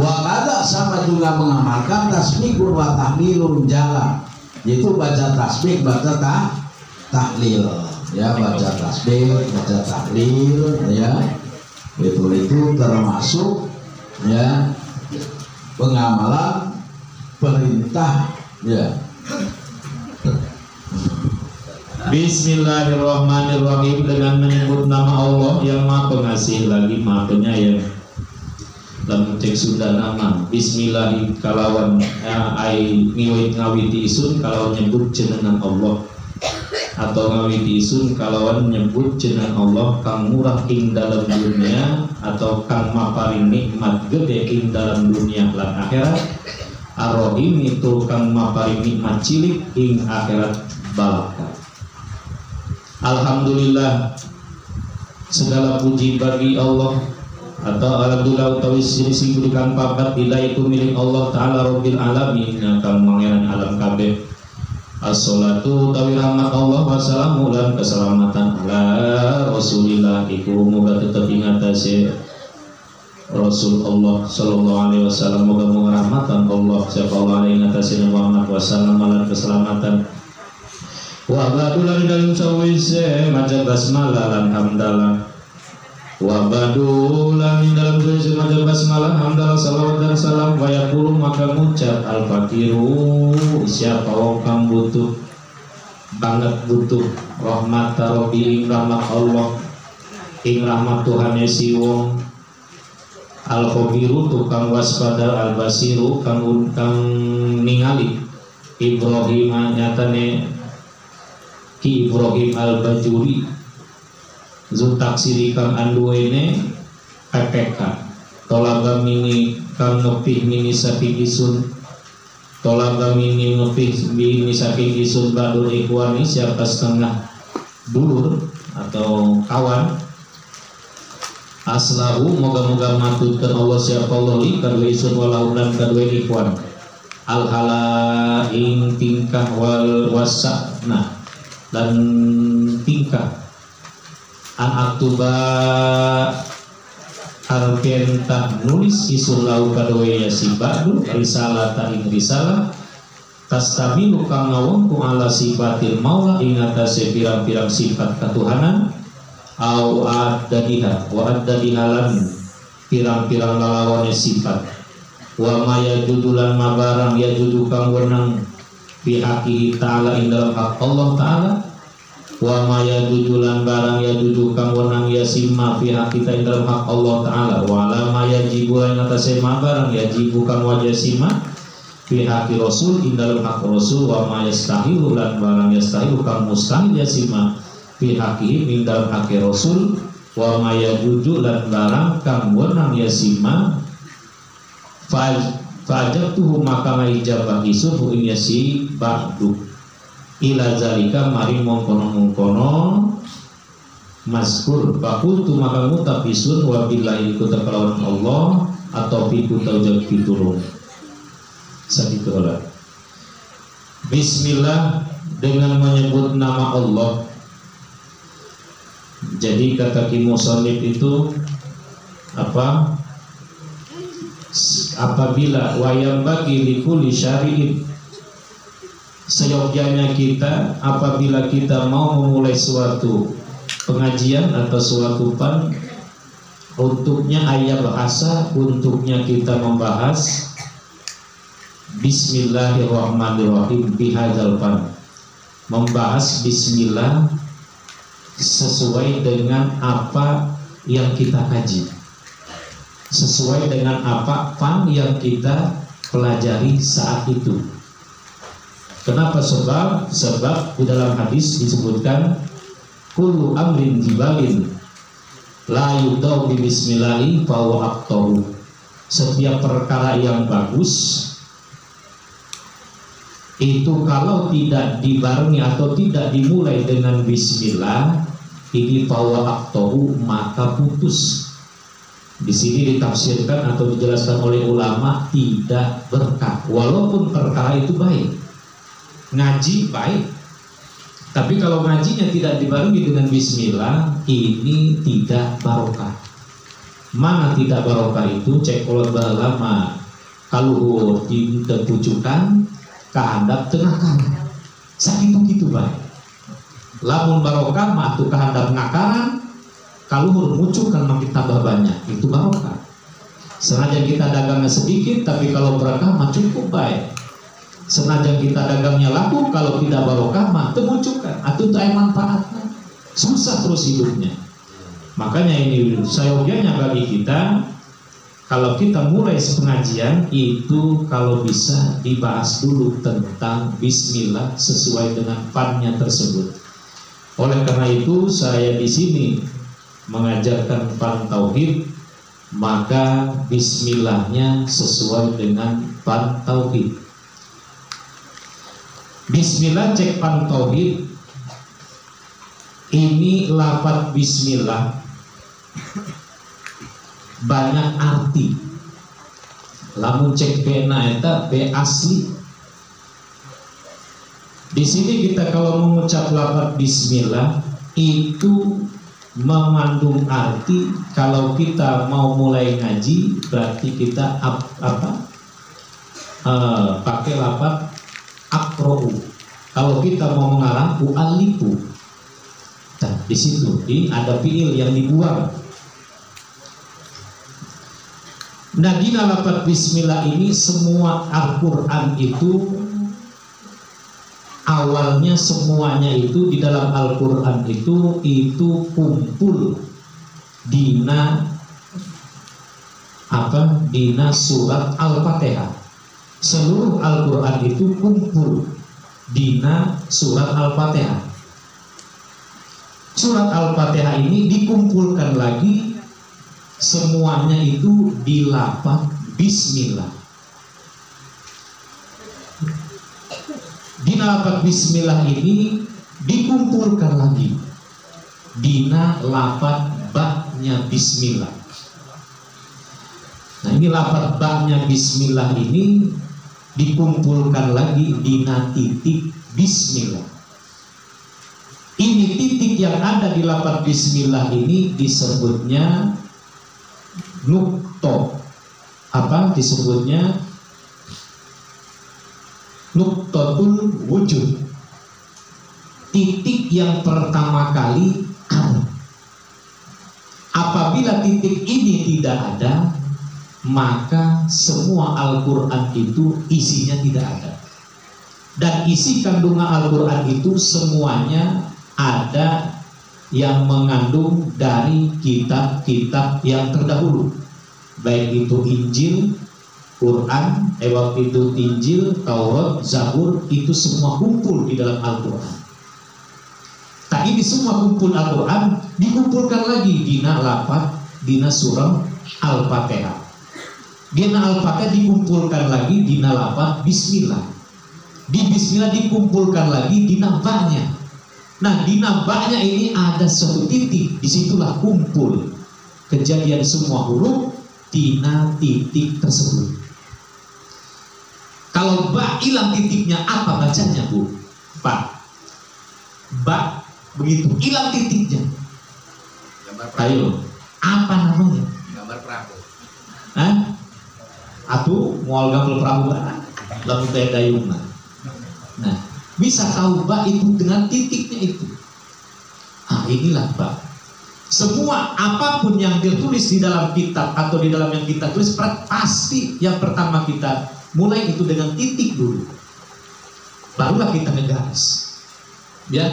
Wakada, sama juga mengamalkan tasbihun wa tahlilun jalan, yaitu baca tasbih, baca tahlil, ya, baca tasbih, baca tahlil, ya, itu termasuk ya pengamalan perintah, ya. Bismillahirrahmanirrahim, dengan menyebut nama Allah yang Maha Pengasih lagi Maha Penyayang. Dalam teks Sunda nama Bismillah kalawan ai ngawiti isun kalawan nyebut jenengan Allah, atau ngawiti isun kalawan nyebut jenengan Allah kang murah ing dalam dunia, atau kang maparing nikmat gede ing dalam dunia lan akhirat. Ar-Rahim itu kang maparing nikmat cilik ing akhirat balaka. Alhamdulillah, segala puji bagi Allah, atau alhamdulillah utawi sing berikan papat bila itu milik Allah Ta'ala Rabbil Alamin, kang mangeran alam kabeh. As-salatu utawi rahmat Allah wassalamu lan keselamatan ala Rasulillah iku muga tetep ing atase Rasul Allah sallallahu alaihi wasallam, muga rahmatan Allah sallallahu alaihi atase Muhammad wasallam lan keselamatan. Wa ba'du lan dalam sawise maca basmalah lan hamdalah. Wa ba'du lan dalam sawise maca basmalah hamdalah salawat dan salam wa yaqulu, maka ngucap al-faqiru, siapa wong kang butuh banget, butuh rahmat Rabbi, ing rahmat Allah, ing rahmat Tuhan si wong. Al-khabiru tukang waspada, al-basiru kang ningali. Ibrahim nyatane Ki Ibrahim al-Bajuri zutaksiri kang anduene PPK tolaga mini kang ngepih mini saking isun, tolaga mini ngepih mini saking isun badul ikhwani, siapa setengah dulur atau kawan. Aslahu moga-moga matutkan Allah siapa Allah li kadua isun walaunan kadua ikhwan al-hala ing tingkah wal wasakna dan tingkah an aktuba arpenta nulis isul lau kadwe yasibadu risalah ta ing risalah tastamilu kang ngawongku ala sifatil maula ing atase pirang-pirang sifat ketuhanan au ad-dadiha wa ad-dadihalan pirang-pirang lalawane sifat wa maya judulan mabarang ya judu kang wenang pihaki ta'ala ing dalam hak Allah Ta'ala, wa maya dujulan barang ya duju kang wenang ya simma pihaki ta ing dalam hak Allah Ta'ala, wa la maya jibulan atase ma barang ya jibu kang wajah simma pihaki Rasul ing dalam hak Rasul, wa maya stahilu lan barang ya stahilu kang mustahil ya simma pihaki ing dalam hak Rasul, wa maya duju lan barang kang wenang ya simma Fajab tuh maka ngijabah isun ing yasi ba'du ila zalika mari mongkono maskur fakultu maka ngutab isun wa billahi ku kelawan Allah atau fiku taujab pitulung sakitu olah. Bismillah, dengan menyebut nama Allah. Jadi kata Ki Musannif itu apabila wayam bagi likuli syari'in, seyogyanya kita apabila kita mau memulai suatu pengajian atau suatu pan, untuknya ayat bahasa, untuknya kita membahas Bismillahirrahmanirrahim bihadzal pan, membahas Bismillah sesuai dengan apa yang kita kaji, sesuai dengan apa pan yang kita pelajari saat itu. Kenapa? Sebab di dalam hadis disebutkan kullu amrin jibalin la yudau bi bismillahi fa huwa aqtahu. Setiap perkara yang bagus itu kalau tidak dibarengi atau tidak dimulai dengan bismillah, ini fa huwa aqtahu, maka putus. Di sini ditafsirkan atau dijelaskan oleh ulama tidak berkah. Walaupun perkara itu baik, ngaji baik, tapi kalau ngajinya tidak dibarengi dengan bismillah, ini tidak barokah. Mana tidak barokah itu? Cek kolot balama kalau di pucukan kehandap tengah kanan, sakitu gitu baik. Lamun barokah mah tuh kehandap ngakaran, kalau muncul makin tambah banyak, itu barokah. Senajan kita dagangnya sedikit, tapi kalau berkah mah cukup baik. Senajan kita dagangnya laku, kalau tidak barokah mah temuncukan atau tak manfaatnya, susah terus hidupnya. Makanya ini sayogianya bagi kita, kalau kita mulai pengajian itu kalau bisa dibahas dulu tentang bismillah sesuai dengan pannya tersebut. Oleh karena itu saya di sini mengajarkan pan tauhid, maka bismillahnya sesuai dengan pan tauhid. Bismillah cek pan tauhid, ini lafaz bismillah banyak arti. Lamun cek bena eta be asli. Di sini kita kalau mengucap lafaz bismillah itu mengandung arti, kalau kita mau mulai ngaji berarti kita pakai lafaz aqra'u. Kalau kita mau mengarang u'alifu. Nah, di situ ada fiil yang dibuang. Nah, di lafaz bismillah ini semua Al-Qur'an itu awalnya semuanya itu di dalam Al-Qur'an itu kumpul dina surat Al-Fatihah. Seluruh Al-Qur'an itu kumpul dina surat Al-Fatihah. Surat Al-Fatihah ini dikumpulkan lagi semuanya itu di lafaz bismillah. Dina lafaz bismillah ini dikumpulkan lagi dina lafaz ba-nya bismillah. Nah, ini lafaz ba-nya bismillah ini dikumpulkan lagi dina titik bismillah. Ini titik yang ada di lafaz bismillah ini disebutnya nukto. Disebutnya nuktotul wujud. Titik yang pertama kali ada. Apabila titik ini tidak ada, maka semua Al-Quran itu isinya tidak ada. Dan isi kandungan Al-Quran itu semuanya ada yang mengandung dari kitab-kitab yang terdahulu, baik itu Injil, Quran, waktu itu Injil, Taurat, Zabur, itu semua kumpul di dalam Al-Quran. Tak ini semua kumpul Al-Quran dikumpulkan lagi dina lafaz dina surah Al-Fatihah. Dina Al-Fatihah dikumpulkan lagi dina lafaz bismillah. Di bismillah dikumpulkan lagi dina ba-nya. Nah, di nabaknya ini ada suatu titik, disitulah kumpul kejadian semua huruf dina titik tersebut. Kalau ba hilang titiknya, apa bacanya, Bu? Pak, ba begitu hilang titiknya. Ayo, apa namanya? Gambar Hah? Atuh moal gampel perahu barang lamun teh dayungna. Nah, bisa taubah itu dengan titiknya itu. Inilah Pak. Semua apapun yang ditulis di dalam kitab atau di dalam yang kita tulis pasti yang pertama kita mulai itu dengan titik dulu. Barulah kita ngegaris. Ya,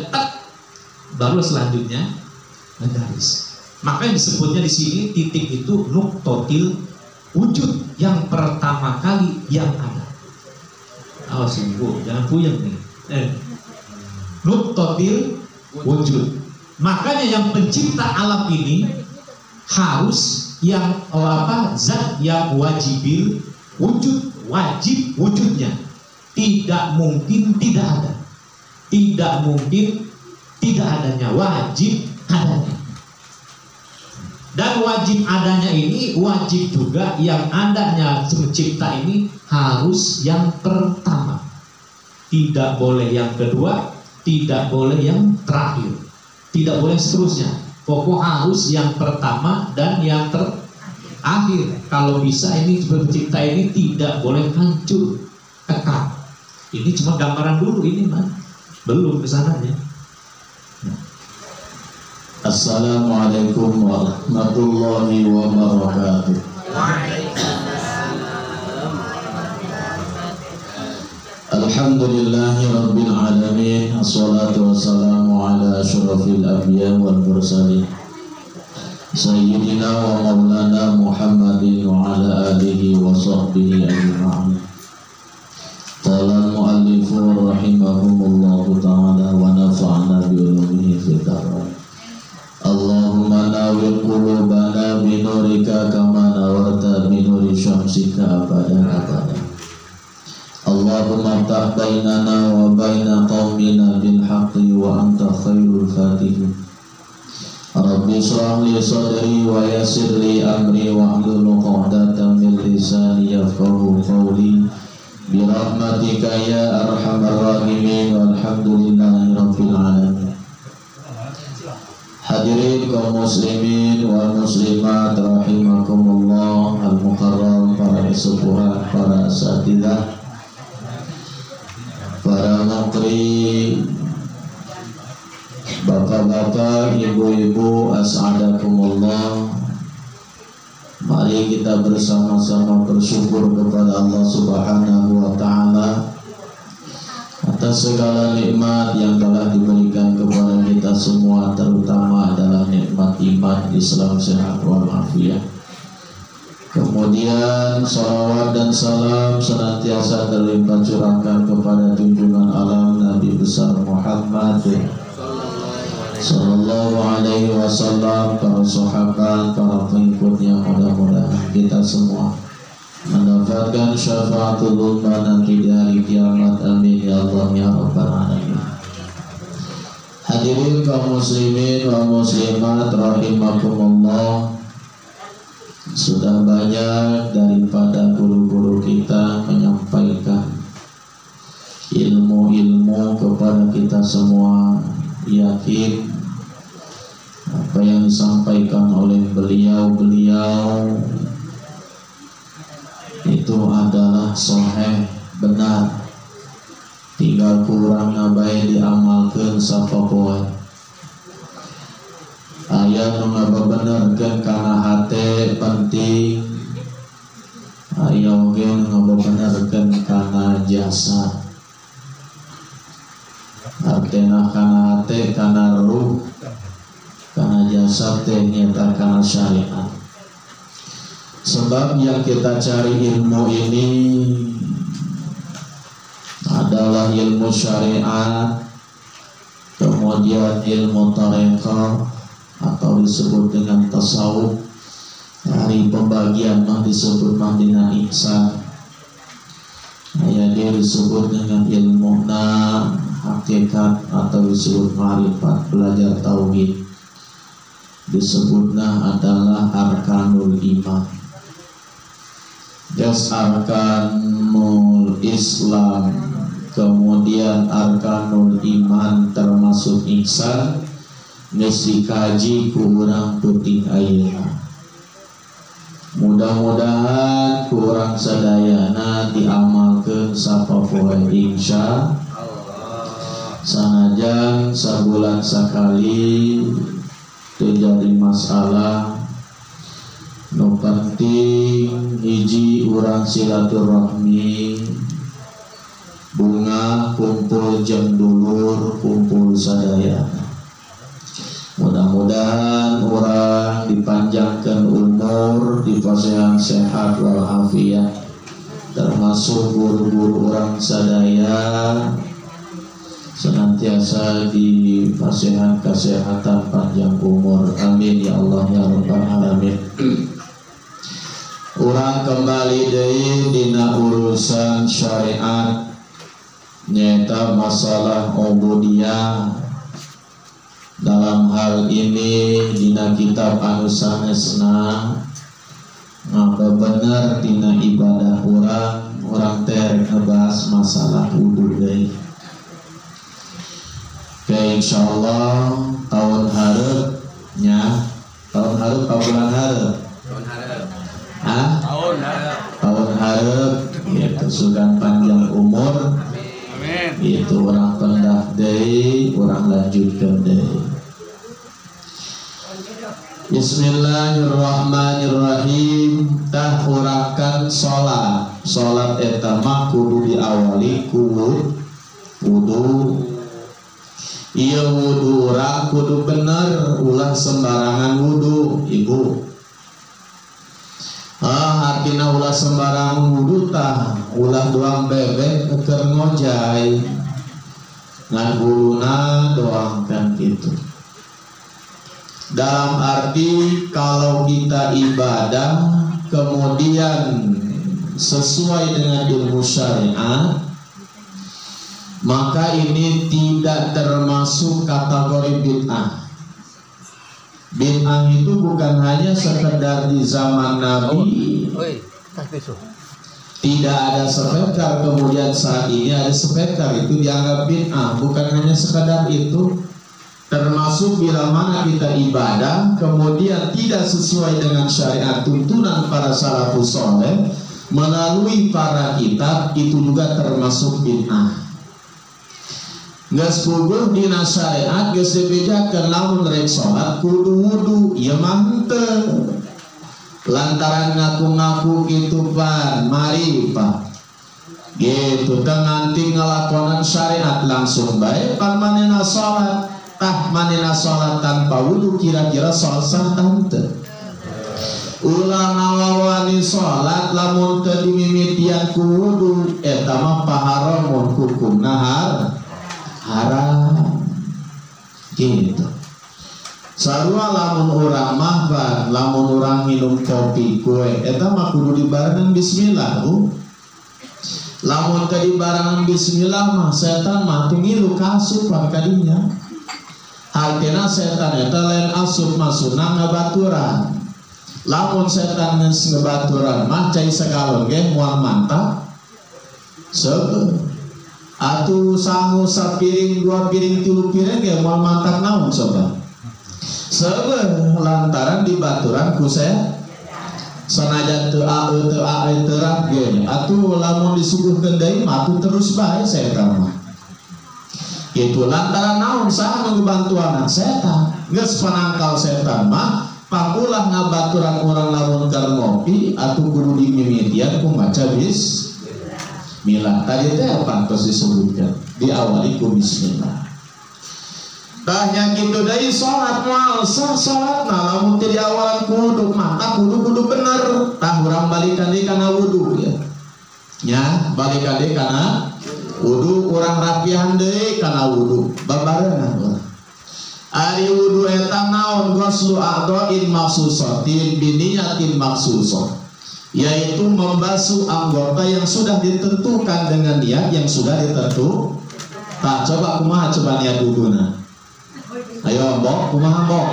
baru selanjutnya ngegaris. Makanya disebutnya di sini titik itu nuqtatil wujud, yang pertama kali yang ada. Awas Bu, jangan puyeng nih. Nuqtatil wujud. Makanya yang pencipta alam ini harus yang zat yang wajibil wujud, wajib wujudnya. Tidak mungkin tidak ada. Tidak mungkin tidak adanya, wajib adanya. Dan wajib adanya ini wajib juga yang adanya pencipta ini harus yang pertama. Tidak boleh yang kedua, tidak boleh yang terakhir. Tidak boleh seterusnya. Pokok harus yang pertama dan yang terakhir. Kalau bisa ini pencipta ini tidak boleh hancur, kekal. Ini cuma gambaran dulu ini man. Belum kesananya. Assalamualaikum warahmatullahi wabarakatuh. Alhamdulillahi rabbil alamin. Assalatu wassalamu ala asyrafil anbiya wal mursalin Sayyidina wa maulana Muhammadin wa ala alihi wa sahbihi ajma'in. Qala al-muallifu rahimahumullahu ta'ala wa nafa'ana bi ulumihi fid dharain. Allahumma nawwir qulubana bi nurika kama nawarta bi nuri syamsika abadan abadan. Allahumma ftah bainana wa baina qaumina bil haqqi wa anta khairul fatihin. Rabbi shrah li sadri wa yassir li amri wa hlul 'uqdatam min lisani yafqahu qawli bi rahmatika ya arhamar rahimin walhamdulillahi rabbil alamin. Hadirin kaum muslimin wal muslimat rahimakumullah, al-mukarram, para sepuhan, para asatidzah, para menteri, bapak-bapak, ibu-ibu, as'adakumullah. Mari kita bersama-sama bersyukur kepada Allah Subhanahu wa ta'ala atas segala nikmat yang telah diberikan kepada kita semua, terutama adalah nikmat iman, Islam, sehat walafiat. Kemudian salawat dan salam senantiasa terlimpah curahkan kepada junjungan alam Nabi besar Muhammad sallallahu alaihi wasallam, para sahabat, para pengikutnya. Mudah-mudahan kita semua mendapatkan syafaatul uzma nanti di hari kiamat. Amin ya Allah ya rabbal alamin. Hadirin kaum muslimin wa muslimat rahimakumullah. Sudah banyak daripada guru-guru kita menyampaikan ilmu-ilmu kepada kita semua. Yakin apa yang disampaikan oleh beliau-beliau itu adalah sahih, benar, tinggal kurang ngabai diamalkan sapopoe. Ayat ngabebenerkeun kana hate penting, aya oge ngabebenerkeun kana jasa. Artena kana hate, kana ruh, kana jasa teh nyata kana syariat. Sebab yang kita cari ilmu ini adalah ilmu syariat, kemudian ilmu tarekat atau disebut dengan tasawuf. Dari pembagian mah disebut dengan ihsan. Dia disebut dengan ilmu hakikat atau disebut ma'rifat, belajar tauhid. Disebutnya adalah arkanul iman. Arkanul Islam, kemudian arkanul iman termasuk ihsan, mesti kaji kurang putih ayeuna. Mudah-mudahan kurang sadayana diamalkeun sapopoe insya sanajan sabulan sakali terjadi masalah nu penting hiji urang silaturahmi bunga kumpul jam dulur kumpul sadayana. Mudah-mudahan orang dipanjangkan umur, dipasang sehat walafiat, termasuk guru-guru orang sadaya senantiasa dipasang kesehatan panjang umur. Amin ya Allah ya Rabbal alamin. Orang kembali deui dina urusan syariat nyata masalah ubudiyah. Dalam hal ini dina kitab anu sanesna ngapa bener dina ibadah orang teh ngebahas masalah wudu deui. Oke, insyaallah tahun hareupnya tahun hareup ka bulan hareup tahun hareup itu sugan panjang umur. Itu orang pendah deui, orang lanjutkeun deui. Bismillahirrahmanirrahim. Tah urakan salat eta mah kudu diawali ku wudu. Ieu wudu urang kudu bener, ulah sembarangan wudu, Ibu. Artina ulah sembarang wudu tah ulah doang bebek keur ngojay ngan guluna doang kan gitu. Dalam arti kalau kita ibadah kemudian sesuai dengan ilmu syariat, maka ini tidak termasuk kategori bid'ah. Bid'ah itu bukan hanya sekedar di zaman Nabi, tidak ada sepekar, kemudian saat ini ada sepekar, itu dianggap bid'ah. Bukan hanya sekedar itu, termasuk bila mana kita ibadah kemudian tidak sesuai dengan syariat tuntunan para salafus saleh melalui para kitab, itu juga termasuk bid'ah. Geus puguh dina syariat geus dibejakeun lamun rek salat kudu wudu, ieu mah henteu. Lantaran ngaku-ngaku gitu pan, mari Pak. Gitu teh nganti ngalakonan syariat langsung bae pan manehna salat, tah manehna salat tanpa wudu kira-kira salat sah teu? Ulah ngawawani salat lamun teu dimimitian ku wudu eta mah paharam hukumna haram gitu. Sarua lamun urang mah lamun urang minum kopi kue eta mah kudu dibarengan bismillah. Lamun teu dibarengan bismillah mah setan mah teu ngilu kasupan kadinya. Artina setan eta lain asup masuna ngabaturan. Lamun setan geus ngabaturan mah cai sagalon ge moal mantap seueur. Atuh sangu sapiring dua piring tilu piring ya mau mantap naon coba seueur lantaran di baturan ku sanajan teu ae terang ge atuh lamun disuguhkeun deui mah atuh terus bae setan mah kitu. Lantaran naon saha nu bantuanan setan geus panangkal setan mah pangulah ngabaturan urang lamun keur ngopi atuh kudu dimimitian ku maca Bismillah. Tadi teh apa terus disebutkan diawali ku bismillah. Tah yang kitu deui salat moal sah salatna lamun teu diawalan kudu maka kudu bener. Tah urang balikan deui kana wudu ya. Nya balikan deui kana wudu, urang rapihan deui kana wudu babarengan urang. Ari wudu eta naon ghuslu a'dha'in maksusatin biniyatin maksusah, yaitu membasuh anggota yang sudah ditentukan dengan niat yang sudah ditentu. Tak coba kumaha coba niat wuduna. Ayo mbok kumaha mbok.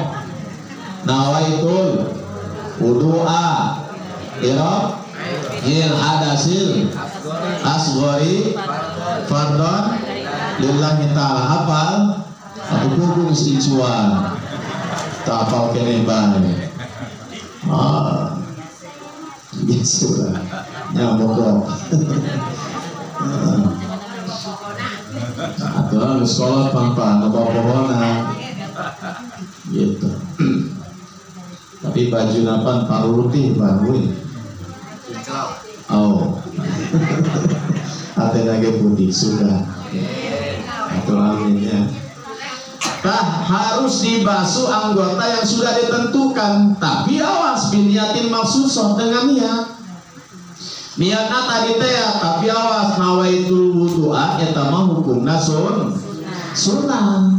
Nawaitul wudu'a ira il hadasil asghari fardhon lillahi ta'ala. Hafal aku kudu isticuan tak hafal kene bae. Ya sudah. Nyamuk. Atau sekolah pang-pang pohon gitu. Tapi baju napan paruti baru. Oh. Hati lagi putih sudah. Atau aminnya. Nah, harus dibasuh anggota yang sudah ditentukan. Tapi awas biniatin maksusoh dengan niat. Niatna tadi teh tapi awas nawaitul wudu'a eta mah hukumna sunnah.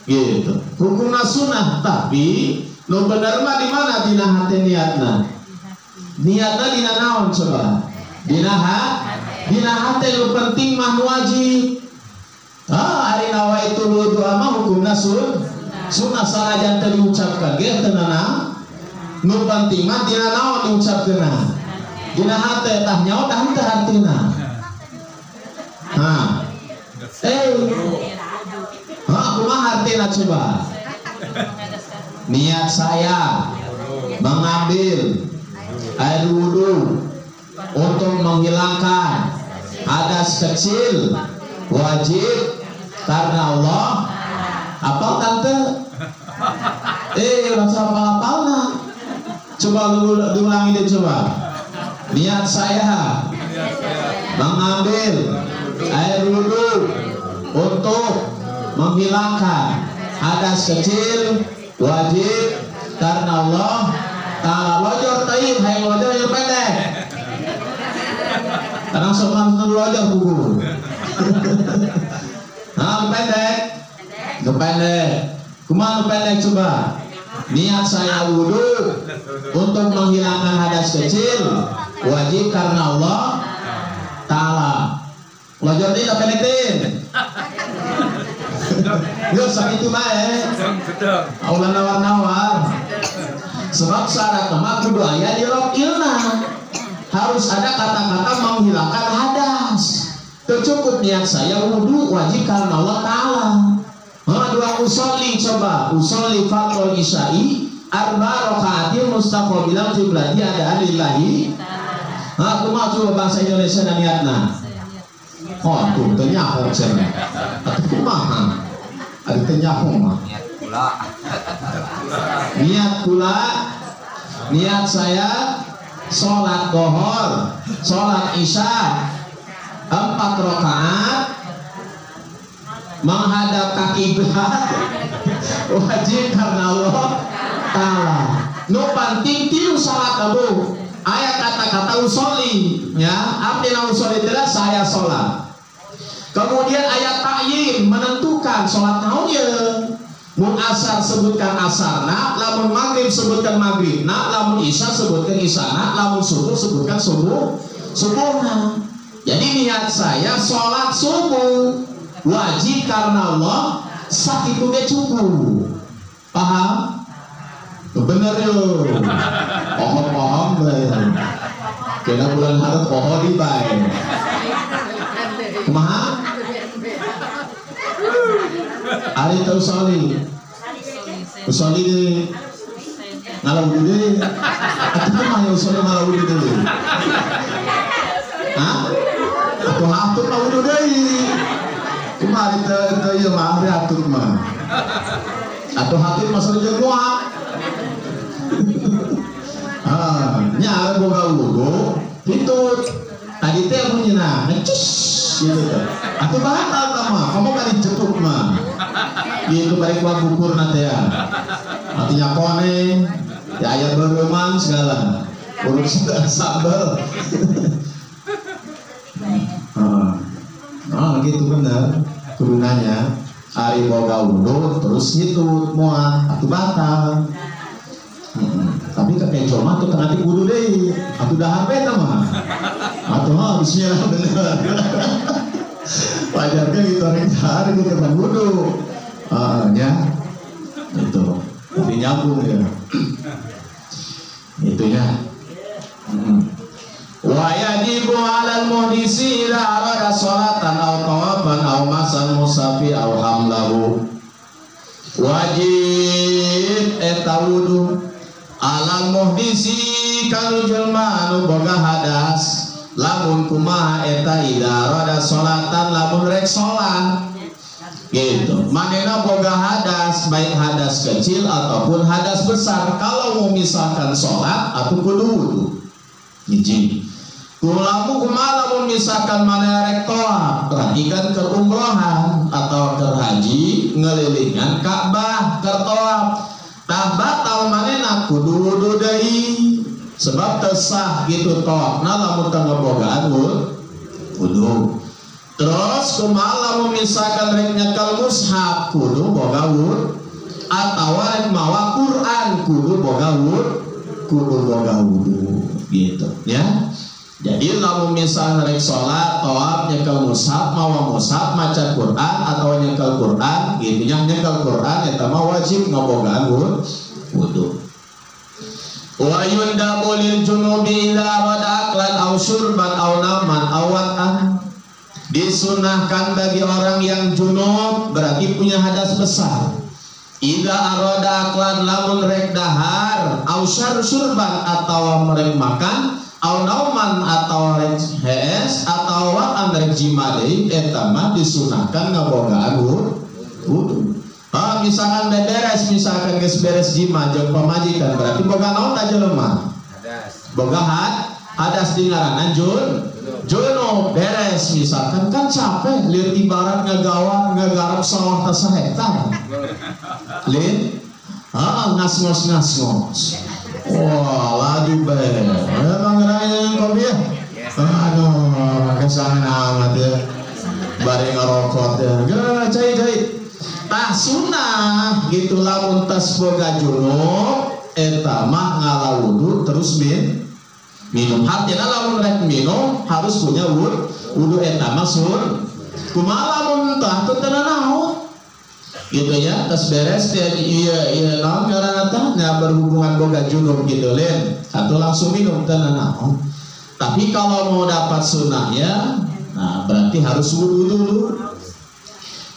Gitu. Hukumna sunnah tapi nu bener mah di mana dina hati niatna? Niatna dina naon coba? Dina hati nu penting mah nu wajib. Ari nawaitul wudu'a mah hukumna sunnah sanajan teu diucapkan ge teu naon. Nu penting mah dina naon diucapkeunna? Dina hati tah nyawa dah henteu artina. Kumaha artina coba? Niat saya mengambil air wudu untuk menghilangkan hadas kecil wajib karena Allah. Apal tante? Rasa apa-apalna. Coba diulangi deh coba. Niat saya mengambil air wudu untuk menghilangkan hadas kecil wajib karena Allah Ta'ala. Lojor taib, hai lojor yang pendek. Kadang sopan lojor buku. Pendek. Kumaha pendek coba? Niat saya wudu untuk menghilangkan hadas kecil wajib karena Allah Ta'ala. Lojor ini apa netin? Gak usah itu mah Allah nawar-nawar. Sebab syarat nama kudu aya di ilna. Harus ada kata-kata menghilangkan hadas. Tercukup niat saya wudu wajib karena Allah Ta'ala. Dua usolli coba. Usolli fardhu isya'i arba rakaatin mustaqbilan qiblati ada lillahi. Aku mau coba bahasa Indonesia dan niatna. Tuh ternyahong cenah. Atuh kumaha? Ada ternyahong mah. Niat kula. Niat saya sholat duhur, sholat isya 4 rakaat menghadap kaki kiblat wajib karena Allah Ta'ala. Nu penting tilu salat abu. Ayat kata-kata usoli ya, artinya usoli adalah saya sholat. Kemudian ayat ta'yin menentukan sholat naon ya. Mun asar sebutkan asarna, lamun maghrib sebutkan maghribna, lamun isya sebutkan isyana, lamun subuh sebutkan subuhna. Jadi niat saya sholat subuh wajib karena Allah, sakitu ge cukup. Paham? Bener yo. Pohon kena bulan harap pohon di bae. Kumaha? Ari teu usoli. Usoli di ngalawudu deui. Atuh kumaha usoli ngalawudu deui? Atuh hatur ngalawudu deui. Kumaha ari teu ieu mah ari hatur mah. Atuh hatur mah seueur jeung muak. Nya boga wudu hitut tadi teh bunyinya ngecus gitu teh atuh batal tah mah kamu kan dicetuk mah gitu balik wa bukur nanti ya artinya koneng ya aya beureuman segala urus sambal gitu bener turunannya ari boga wudu terus hitut moal atuh batal. Tapi kekecoh mah tuh tengah wudu deh, atuh dahar beta mah, atuh bismillah bener. Wajarnya gitu orang dahar itu teman wudu, ya, itu, tapi nyambung ya, itunya. Wa yajibu 'alal muhdisi idza arada sholatan aw tawafan aw masal musafi aw hamlahu. Wajib eta wudu Alam muhdisi kanu jelma anu boga hadas lamun kumaha eta idarada salatan lamun rek salat gitu. Manena boga hadas baik hadas kecil ataupun hadas besar. Kalau mau misalkan salat atau kudu wudu hiji. Kulamu kumaha lamun misalkan maneh rek tawaf perhatikan ke umrohan atau ke haji ngelilingan Ka'bah ke tawaf tah batal manehna kudu wudu deui sebab tesah gitu tawafna lamun teu ngebogaan wudu. Terus kumaha lamun misalkan rek nyekal mushaf kudu boga wudu atawa rek mawa Quran kudu boga wudu gitu ya. Jadi lamun misalkan rek salat tawaf nyekel mushaf mawa mushaf maca Quran atau nyekel Quran gitu nya nyekel Quran eta mah wajib ngabogaan wudu. Wa yundabu lil junubi idza rada aklan aw syurban aw naman aw wat'an. Disunahkan bagi orang yang junub berarti punya hadas besar. Idza arada aklan lamun rek dahar aw syurban atau merek makan aw nauman atau rek hees atau wat'an rek jimadei eta mah disunahkan ngabogaan wudu. Misalkan beres, misalkan geus beres jima jeung pamajikan berarti boga naon ta jelema? Hadas. Boga hadas di ngaranna junub beres misalkan kan capek lieur ibarat ngagarap sawah ta sahektar. Lin ngas-ngos. Wah, laju bae. Emang ngeranya kopi ya? Aduh, kesangan amat ya. Bari ngerokok ya. Gara cai. Tah sunah gitu lamun tas boga junub eta mah ngala wudu terus minum. Hartina lamun rek minum harus punya wudu eta mah kumaha lamun tah teu naon gitu ya. Tas beres teh ieu naon ngaranna tah nya berhubungan boga junub gitu len atuh langsung minum teu naon. Tapi kalau mau dapat sunah ya nah berarti harus wudu dulu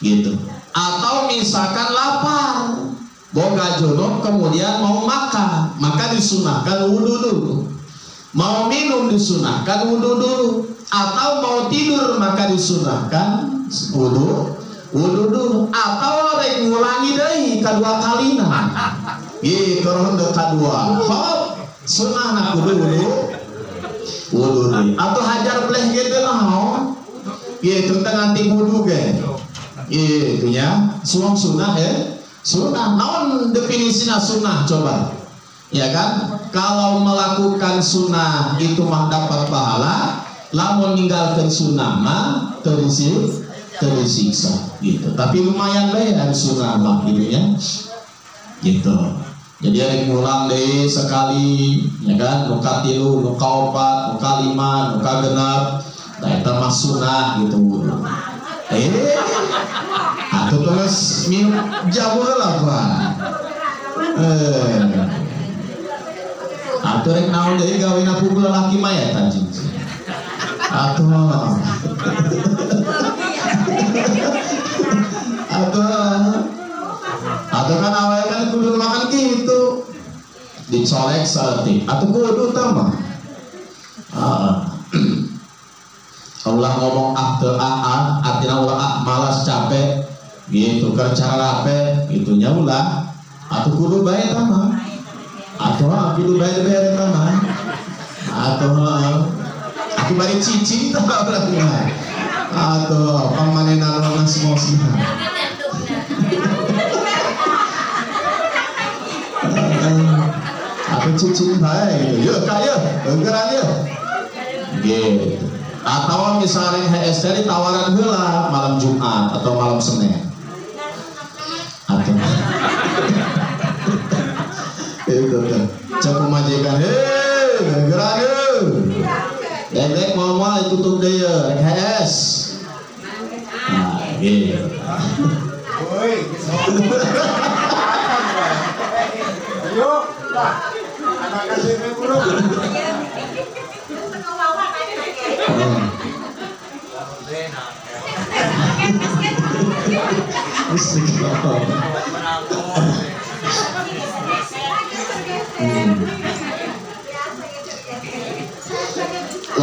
gitu. Atau misalkan lapar boga junub kemudian mau makan maka disunahkan wudu dulu. Mau minum disunahkan wudu dulu. Atau mau tidur maka disunahkan wudu dulu. Atau rek ngulangi deui kadua kalina ieu ronde kadua hop sunahna kudu wudu deui. Atau hajar bleh gitu naon ieu teu nganti wudu ge itu ya, sunah sunah. Naon definisina sunah coba? Ya kan? Kalau melakukan sunah itu mah dapat pahala, lamun ninggalkeun sunah mah tersiksa gitu. Tapi lumayan bae ada sunah mah gitu ya. Gitu. Jadi ada ngulang deui sekali, ya kan? Nu ka 3, nu ka 4, nu ka 5, nu ka 6. Tah eta mah sunah gitu. Atau terus minum jamu lah Pak. Atau rek naon deui gawina pukul laki mah ya anjing. Atau kan awalnya kan kudu makan gitu. Dicolek salting atau kudu tambah. Allah ngomong artinya ulah malas capek gitu kerja rape gitunya ulah atau kudu bae tamah atau kudu bae tamah atau aku bari cicing tah berarti atau pamanena lona semosna atau cicing bae yeuh kaya enggeran yeuh gitu. Atau misalnya HST tawaran heula malam Jumat atau malam Senin atau itu kan cek majikan gerak dek mau tutup deh HS nah gitu ayo lah anak kasih burung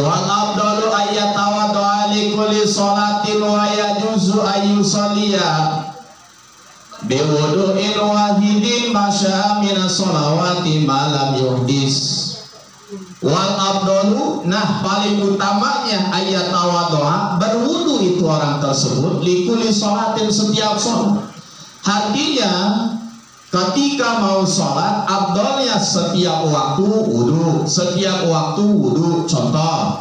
Wal afdalu ayyatawaddu'a li kulli sholatin wa yajuzu ayyusalliya biwudu'in wahidin masya minas sholawati malam yuhdis. Wal afdalu, nah paling utamanya ayyatawaddu'a, berwudu itu orang tersebut li kulli sholatin, setiap sholat. Artinya ketika mau sholat, afdalnya setiap waktu wudu, setiap waktu wudu. Contoh,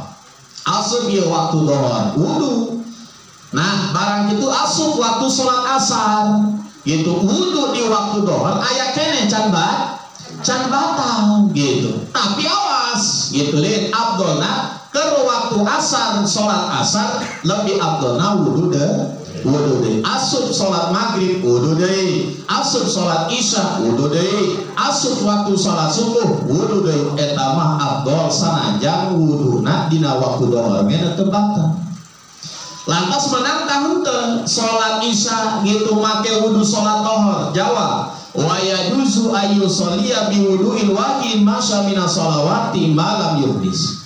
asup ya waktu dohor, wudu. Nah, barang itu asup waktu sholat asar, gitu, wudu di waktu dohor, ayat kene can batal, gitu. Tapi awas, gitu, lihat afdalna ke waktu asar, sholat asar lebih afdalna wudu deh. Asup sholat maghrib wudu deh, asup sholat isya wudu deh, asup waktu sholat subuh wudu deh. Eta mah afdal sanajan wuduna dina waktu dohor ge teu batal. Lantas menang tahun sholat isya gitu make wudu sholat dohor, jawab wa yajuzu ayyusalliya bi wudu'il wahid masya minas sholawati malam yuhdis.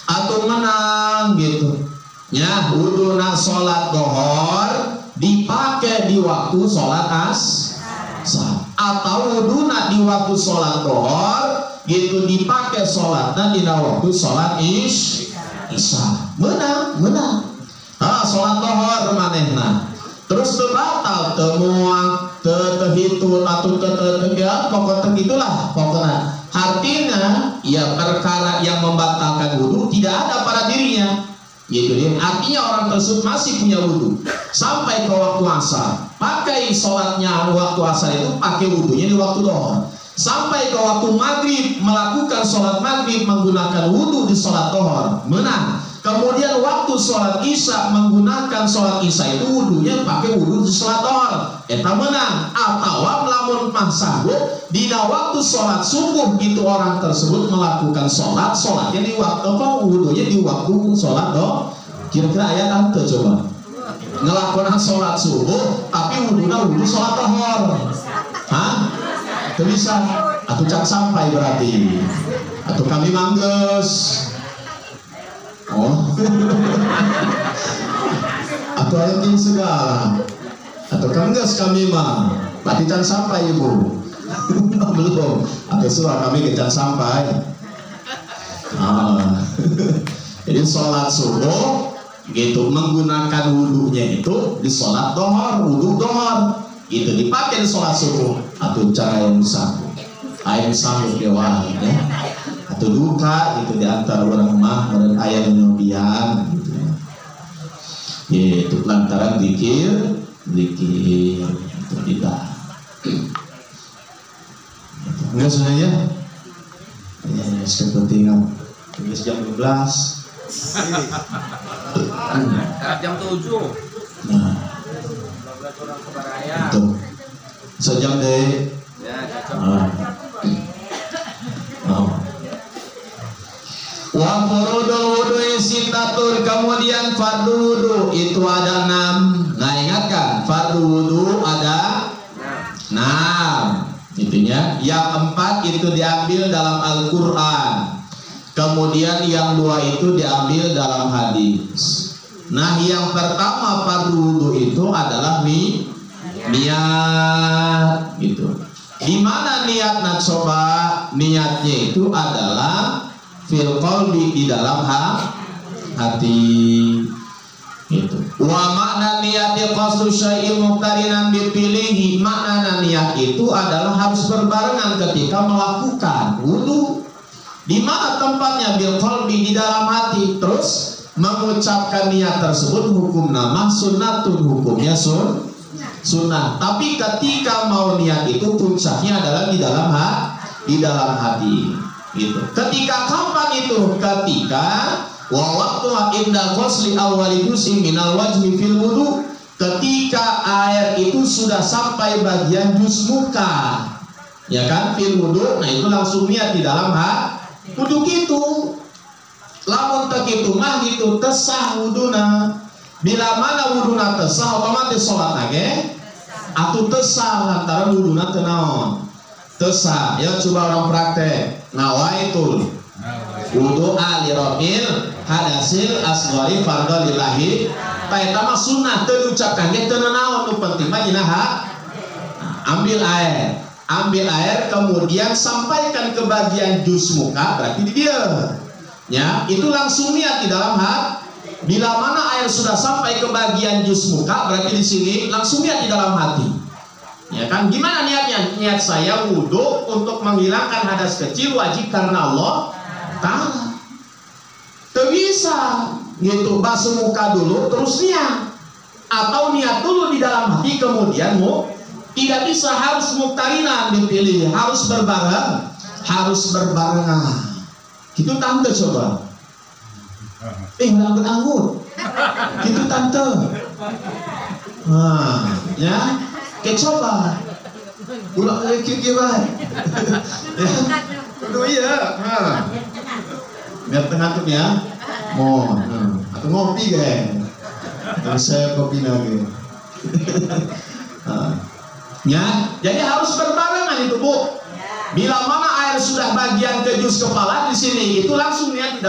Atau menang gitu ya, wuduna sholat dohor dipakai di waktu sholat asar, atau wuduna di waktu sholat dohor gitu dipakai sholatnya di waktu sholat isya. Menang. Sholat dohor manehna terus batal, temuang, terhitung atau ya pokoknya gitulah pokoknya. Artinya ya perkara yang membatalkan wudu tidak ada pada dirinya. Gitu dia. Artinya orang tersebut masih punya wudu sampai ke waktu asar, pakai sholatnya waktu asar itu pakai wudunya di waktu dohor, sampai ke waktu maghrib melakukan sholat maghrib menggunakan wudu di sholat dohor, menang. Kemudian waktu sholat isya menggunakan sholat isya itu wudunya pakai wudu di sholat dohor, eta menang. Atau melamun sanggup di waktu sholat subuh itu orang tersebut melakukan sholatnya di waktu wudunya di waktu sholat dohor. Kira-kira ayat apa coba? Ngelakukan sholat subuh tapi wudunya wudu sholat dohor. Hah? Itu bisa? Atau cak sampai berarti? Atau kami mangges? Oh, atau ayat ini segala, atau kanggas kami mah, berarti can sampai ibu, belum, atau surah kami can sampai. Jadi sholat subuh gitu menggunakan wudunya itu di sholat dohor, wudu dohor, itu dipakai di sholat subuh, atau cara yang sanggup, ayat sanggup dewa, ya. Atau duka gitu di antara orang mah dan ayah nyobian gitu ya. Itu lantaran zikir itu tidak. Enggak sebenarnya? Ya, seperti nggak. Jam 12. Jam 7. Nah, 12 orang kebaraya. itu. Sejam deh. Ya, cocok. Wa furudul wudu'i sittatur, kemudian fardu wudu itu ada 6. Nah, ingatkan fardu wudu ada 6. Itunya yang 4 itu diambil dalam Al-Qur'an. Kemudian yang 2 itu diambil dalam hadis. Nah, yang pertama fardu wudu itu adalah niat gitu. Di mana niatnya coba? Niatnya itu adalah fil qalbi, di dalam hati itu. Wa makna niati qasdu syai'in muqtarinan bipilihi, makna niat itu adalah harus berbarengan ketika melakukan wudu. Di mana tempatnya? Bil qalbi, di dalam hati. Terus mengucapkan niat tersebut hukum nama sunnatun, hukumnya sunnah. Tapi ketika mau niat itu puncaknya adalah di dalam hati. Gitu. Ketika kapan itu? Ketika wa waqtu inda ghusli awwali juz'in minal wajhi fil wudu, ketika air itu sudah sampai bagian juz muka, ya kan, fil wudu. Nah, itu langsung niat di dalam wudu gitu. Lamun tak itu mah gitu tesah wuduna. Bila mana wuduna tesah otomatis sholat lagi atau tesah lantaran wuduna teu naon. Tesah. Ya coba orang praktek. Nawaitul wudu ali rafil hadasil asghari fardhu lillahi ta eta mah sunnah teu diucapkan ge teu naon nu penting mah dina ambil air kemudian sampaikan ke bagian jus muka berarti di dia ya itu langsung niat di dalam hati. Bila mana air sudah sampai ke bagian jus muka berarti di sini langsung niat di dalam hati. Ya kan gimana niatnya? Niat saya wudhu untuk menghilangkan hadas kecil wajib karena Allah Ta'ala. Tidak bisa gitu basuh muka dulu terus niat, atau niat dulu di dalam hati kemudian tidak bisa, harus muktarinan dipilih, harus berbarengan. Gitu tante coba. Anggur gitu tante. Nah, ya, coba. Ulah gimana? Ya, iya. Biar tengah ya. Mau, atau ngopi geng. Terus saya kopi lagi. Ya, jadi harus berbarengan itu Bu. Bila mana air sudah bagian ke jus kepala di sini, itu langsung niat di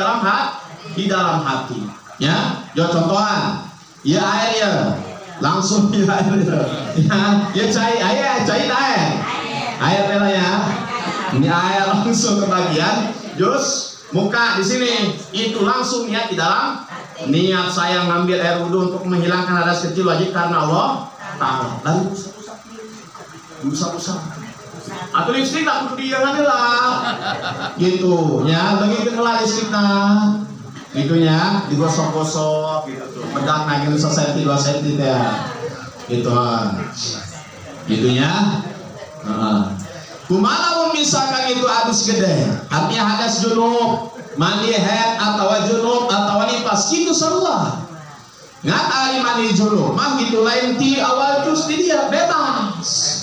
dalam hati. Ya, contohan. Ya air ya, langsung ya air ya cair air rela ya. Ini air langsung ke bagian jus muka di sini, itu langsung niat di dalam niat saya ngambil air wudhu untuk menghilangkan hadas kecil wajib karena Allah Ta'ala. Lalu usap atau listrik tak perlu diangan lah gitu ya, bagi kenal listrik nah gitunya digosok-gosok gitu tuh bedak lagi 1 cm 2 cm ya gitu gitunya. Kumaha misalkan itu hadus gede, artinya hadas junub, mandi haid atau junub atau nifas gitu sarua. Ngat ari mandi junub mah gitu lain ti awal jus di dia bebas.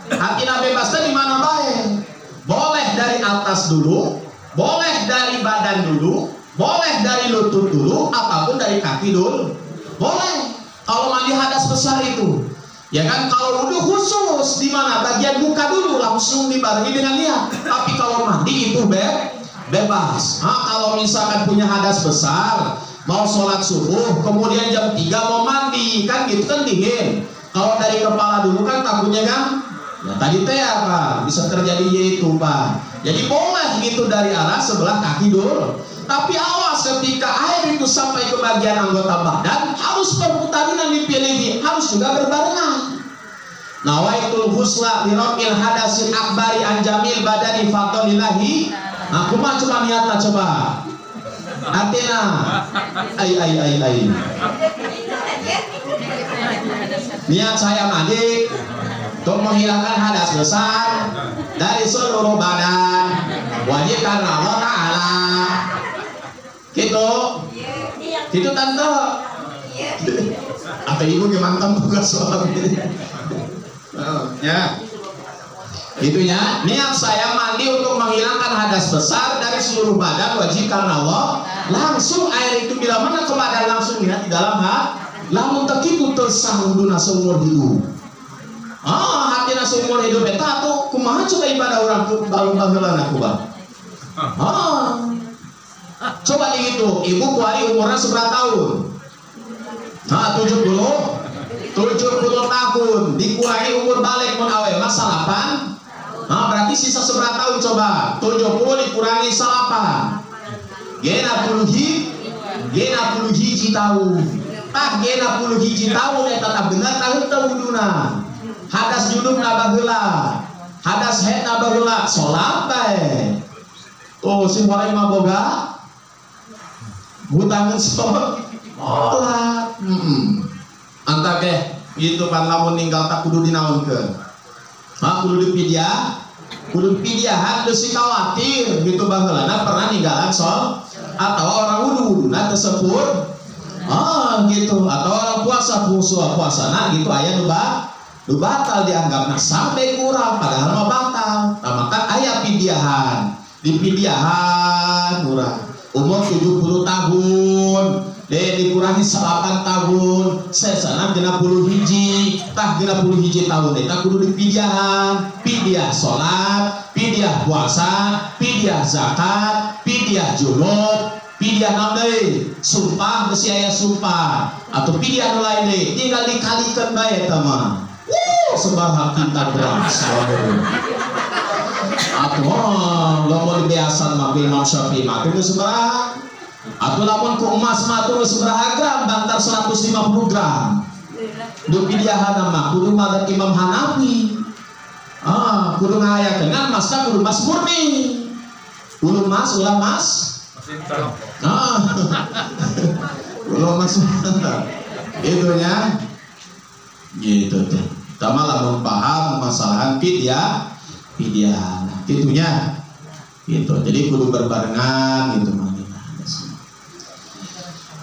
Artinya bebasnya di mana bae. Boleh dari atas dulu, boleh dari badan dulu, boleh dari lutut dulu, apapun dari kaki dulu. Boleh. Kalau mandi hadas besar itu. Ya kan, kalau wudhu khusus di mana bagian muka dulu langsung dibarengi dengan niat. Tapi kalau mandi itu bebas. Kalau misalkan punya hadas besar, mau sholat subuh, kemudian jam 3 mau mandi, kan gitu kan dingin. Kalau dari kepala dulu kan takutnya kan, ya tadi teh apa bisa terjadi yaitu Pak. Jadi boleh gitu dari arah sebelah kaki dulu. Tapi awas ketika air itu sampai ke bagian anggota badan, harus perputaran yang dipilih, harus juga berbarengan. Nawaitul husla lirafil hadasil akbari anjamil badani fatonillahi. Nah, kumaha coba niatna coba. Atina. Ai. Niat saya mandi untuk menghilangkan hadas besar dari seluruh badan wajib karena Allah Ta'ala. Gitu tante. Apa ibu gimana buka suami? Ya, itunya niat saya mandi untuk menghilangkan hadas besar dari seluruh badan wajib karena Allah. Langsung air itu bila mana ke badan langsung niat di dalam hati. Lamun tak itu tersangduna seumur hidup. Hati seumur hidup eta tuh kumaha coba ibadah orang tuh balung-balungan aku bang. Coba dihitung, ibu kuari umurnya seberapa tahun? 70 tahun dikurangi umur balik mun awe mas 8. Berarti sisa seberapa tahun coba? 70 dikurangi 8. Gena puluh hiji tahun. Gena puluh hiji tahun eta tak bener tahun wuduna. Hadas junub nabaheula. Hadas haid nabaheula. Salat bae. Tuh si mulai mah boga butangan sholat anta ke gitu kan lamun ninggal tak kudu dinaonkeun kudu dipidiahan geus khawatir gitu baheulana pernah ninggalan sholat atau orang wuduna teu sepur gitu atau orang puasana gitu aya nu batal dianggapna sampai kurang padahal mah batal. Maka aya dipidiahan murah umur 70 tahun dikurangi 8 tahun sesana 60 hiji tah 61 tahun eta kudu dipidyahan, pidyah salat, pidyah puasa, pidyah zakat, pidyah junub, pidyah naon deui? Sumpah besi aya sumpah atau pidyah nu lain deui. Tinggal dikalikeun bae eta mah. Sebarang kita beras. Atuh lamun biasa mah Imam Syafi'i mah teu sebarang. Atuh lamun ku emas mah teu sebarang gram bantar 150 gram. Du pidyahan mah kudu madzhab Imam Hanafi. Kudu ngayakeun kan emas kan kudu emas murni. Kudu emas ulah emas. Ulah emas. Itu nya. Gitu teh. Tama lamun paham masalahan pidyah. Nah, gitunya. Gitu. Jadi kudu berbarengan gitu mah.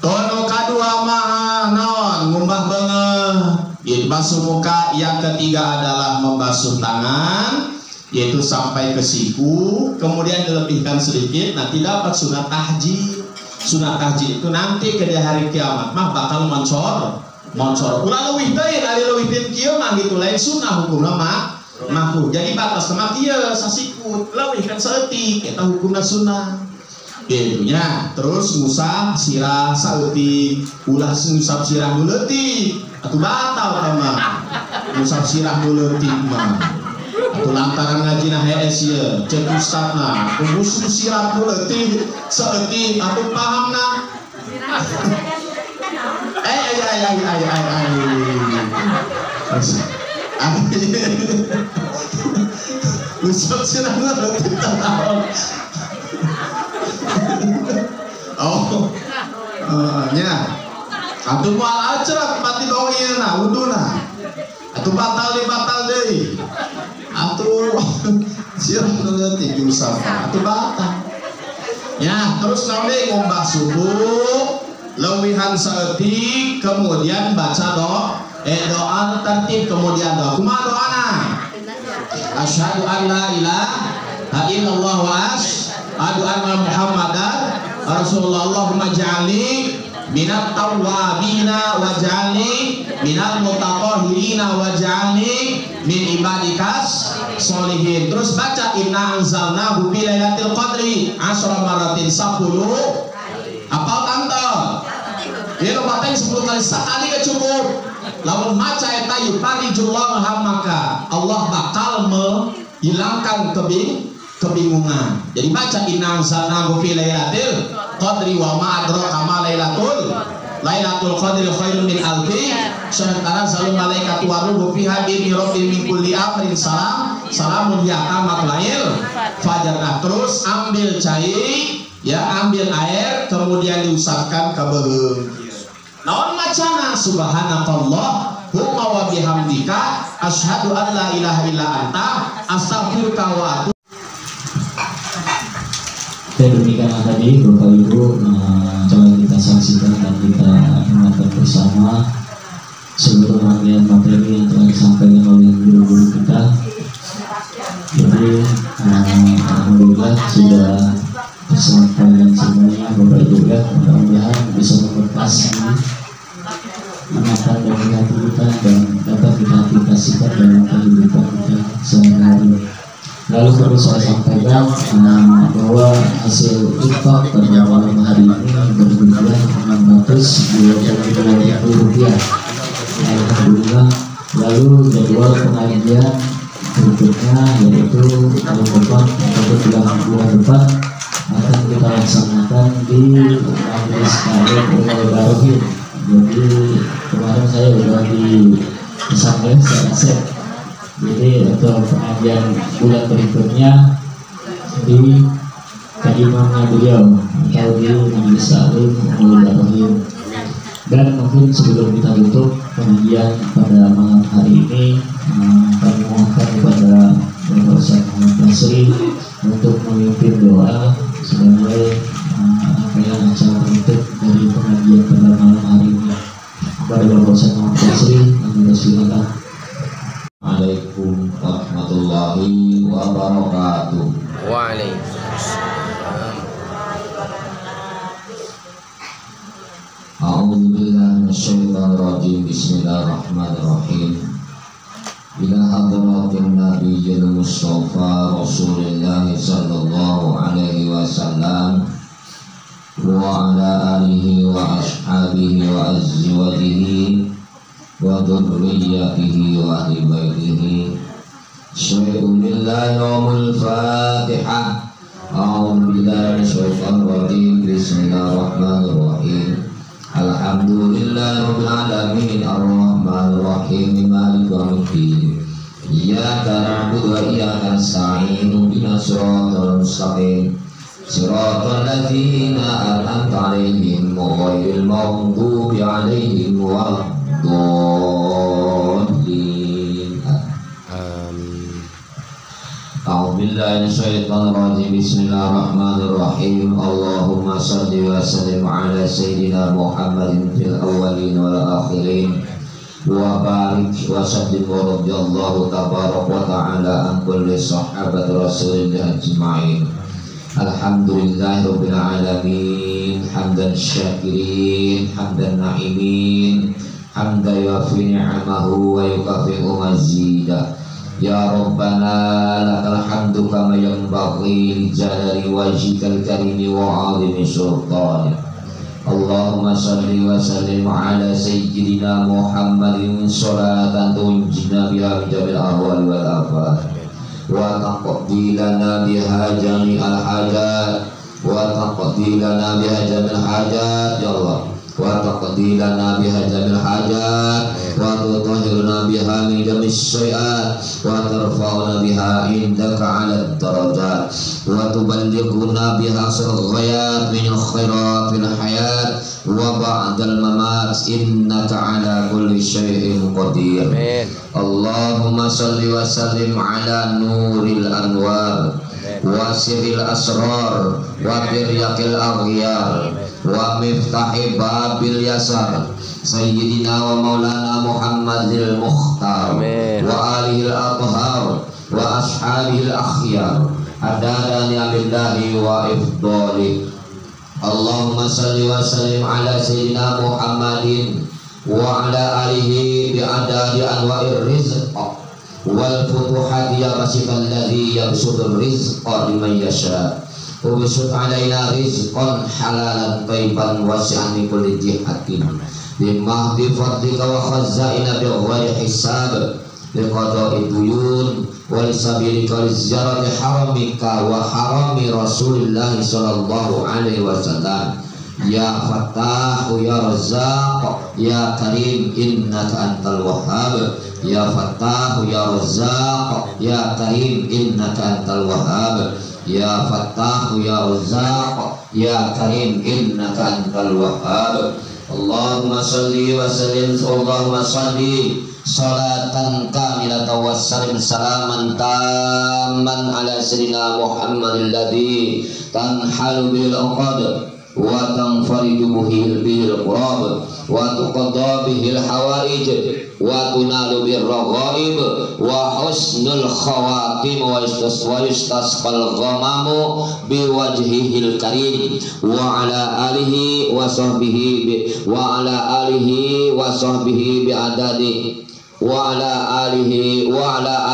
Tono kadua mah naon ngumbah beungeut. Yaitu basuh muka, yang ketiga adalah membasuh tangan, yaitu sampai ke siku, kemudian dilebihkan sedikit, nanti dapat sunat tahjid. Sunat tahjid itu nanti ke hari kiamat mah bakal moncor. Ulah leuwih teuing, ari leuwih teuing kieu mah gitu lain sunah hukumna mah makruh. Jadi batas mah kieu sasikut, leuwih kan saeutik eta hukumna sunah. Gitunya. Terus ngusap sirah saeutik, ulah ngusap sirah nu leutik, atuh batal mah. Ngusap sirah nu leutik mah. Atuh lantaran ngajina hees ieu, ceuk ustadna, ngusap sirah nu leutik saeutik atuh pahamna. Ngusap sirah nu leutik taon. Nya atuh moal acrak pati dohieuna wuduna atuh batal deui atuh sirah nu leutik diusap atuh batal nya. Terus naon deui ngombah subuh leuwihan saeutik kemudian baca doa tertib kemudian doa kumaha doana asyhadu an la ilaha illallah wa asyhadu anna muhammadan Rasulullah. Allahumma ja'alni minat tawwabina wa ja'alni minal mutatahhirina wa ja'alni min ibadikas sholihin. Terus baca inna anzalnahu fi lailatul qadri 10 maratin 10. Apal kantor? Dia lobatin 10 kali sekali ke cukup. Lamun maca eta yufarijullahu hammaka, Allah bakal menghilangkan kebingungan. Jadi baca inna anzalnahu fi lailatul qadri wa ma adraka ma lailatul qadri khairun min alfi syahr. Tanazzalu malaikatu wa ruhu fiha bi rabbin min kulli amrin salamun hiya hatta matla'il fajar. Nah, terus ambil ambil air kemudian diusapkan ke beuheung. Naon macana subhanakallah wa bihamdika asyhadu an la ilaha illa anta astaghfiruka wa atubu. Demikian tadi Bapak Ibu coba kita saksikan dan kita dengarkan bersama seluruh rangkaian materi yang telah disampaikan oleh guru-guru kita. Jadi alhamdulillah sudah tersampaikan semuanya Bapak Ibu ya. Mudah-mudahan bisa memberkasi mata dan hati kita dan dapat kita aplikasikan dalam kehidupan kita sehari-hari. Lalu perlu saya sampaikan bahwa hasil infak pada malam hari ini berjumlah Rp622. Alhamdulillah. Lalu jadwal pengajian berikutnya yaitu tahun depan atau bulan depan akan kita laksanakan di Majelis Taklim Al-Barohin. Jadi kemarin saya sudah dipesan oleh Syekh. Jadi untuk pengajian bulan berikutnya di kediamannya beliau atau di Majelis Taklim Al-Barohin. Dan mungkin sebelum kita tutup pengajian pada malam hari ini, kami mohonkan kepada Bapak Ustaz Muhammad Basri untuk memimpin doa sebagai rangkaian acara penutup dari pengajian pada malam hari ini. Kepada Bapak Ustaz Muhammad Basri, kami persilakan. Assalamualaikum warahmatullahi wabarakatuh. Waalaikumsalam. A'udzubillahi minasyaitonir rajim. Bismillahirrahmanirrahim. Mustafa Rasulullah sallallahu alaihi wasallam wa ala alihi wa ashabihi wa azwajihi wa dhurriyyatihi wa ahli baitihi. Bismillahirrahmanirrahim. Fatihah. A'udzu billahi minasyaitonir rajim. Bismillahirrahmanirrahim. Alhamdulillahirabbil alamin arrahmanir rahim maliki yaumiddin. Iyyaka na'budu wa iyyaka nasta'in ihdinas siratal mustaqim siratal ladzina an'amta 'alaihim ghairil maghdubi 'alaihim waladdallin. Amin. A'udzu billahi minasyaitonir rajim. Bismillahirrahmanirrahim. Allahumma shalli wa sallim ala sayyidina Muhammadin fil awwalin wal akhirin wa barik wa sallim wa radhiyallahu tabaraka wa ta'ala an kulli sahabat rasulillah ajma'in. Alhamdulillahirabbil alamin hamdan syakirin hamdan na'imin hamdan yuafi ni'amahu wa yukafi'u mazidah. Ya Rabbana lakal hamdu kama yanbaghi li jalali wajhikal karimi wa 'azimi sultanik. Allahumma salli wa sallim ala sayyidina Muhammadin salatan tunjina biha min jamil ahwal wal afat wa taqdi lana biha jami'al hajat wa taqdi lana biha jamil hajat ya Allah wa taqdi lana biha jamil hajat wa tutahhirna biha min jamil syai'at wa tarfa'una biha indaka 'ala darajat wa tuballighuna biha ghayat min khairat fil hayat wa ba'dal mamat innaka 'ala kulli syai'in qadir. Amin. Allahumma salli wa sallim 'ala nuril anwar wa sirril asrar wa biryaqil aghyar wa miftahi babil yasar sayyidina wa maulana Muhammadil mukhtar wa alihil athhar wa ashabihil akhyar adada ni'amillahi wa ifdali. Allahumma salli wa sallim ala sayyidina Muhammadin wa ala alihi bi'adadi anwa'ir rizq wal futuhati ya basifal ladhi yabsutur rizqa liman yasha wa bisut alaina rizqan halalan tayyiban wasi'an min kulli jihatin bimahdi fadlika wa khazaina bi ghairi hisab liqada'i duyun wa lisabilika lizjarati haramika wa harami Rasulillah sallallahu alaihi wasallam. Ya Fattah ya Razzaq ya Karim innaka antal wahhab. Ya Fattah ya Razzaq ya Karim innaka antal wahhab. Ya Fattah ya Razzaq ya Karim innaka antal wahhab. Allahumma salli wa sallim Allahumma salli salatan kamilatan wa sallim salaman tamman ala sayyidina Muhammadil ladzi tanhalu bil uqad wa tanfariju bihil qurab wa tuqadda bihil hawaij wa tunalu bir raghaib wa husnul khawatim wa istasqal ghamamu bi wajhihil karim wa ala alihi wa sahbihi wa ala alihi wa sahbihi bi adadi wa ala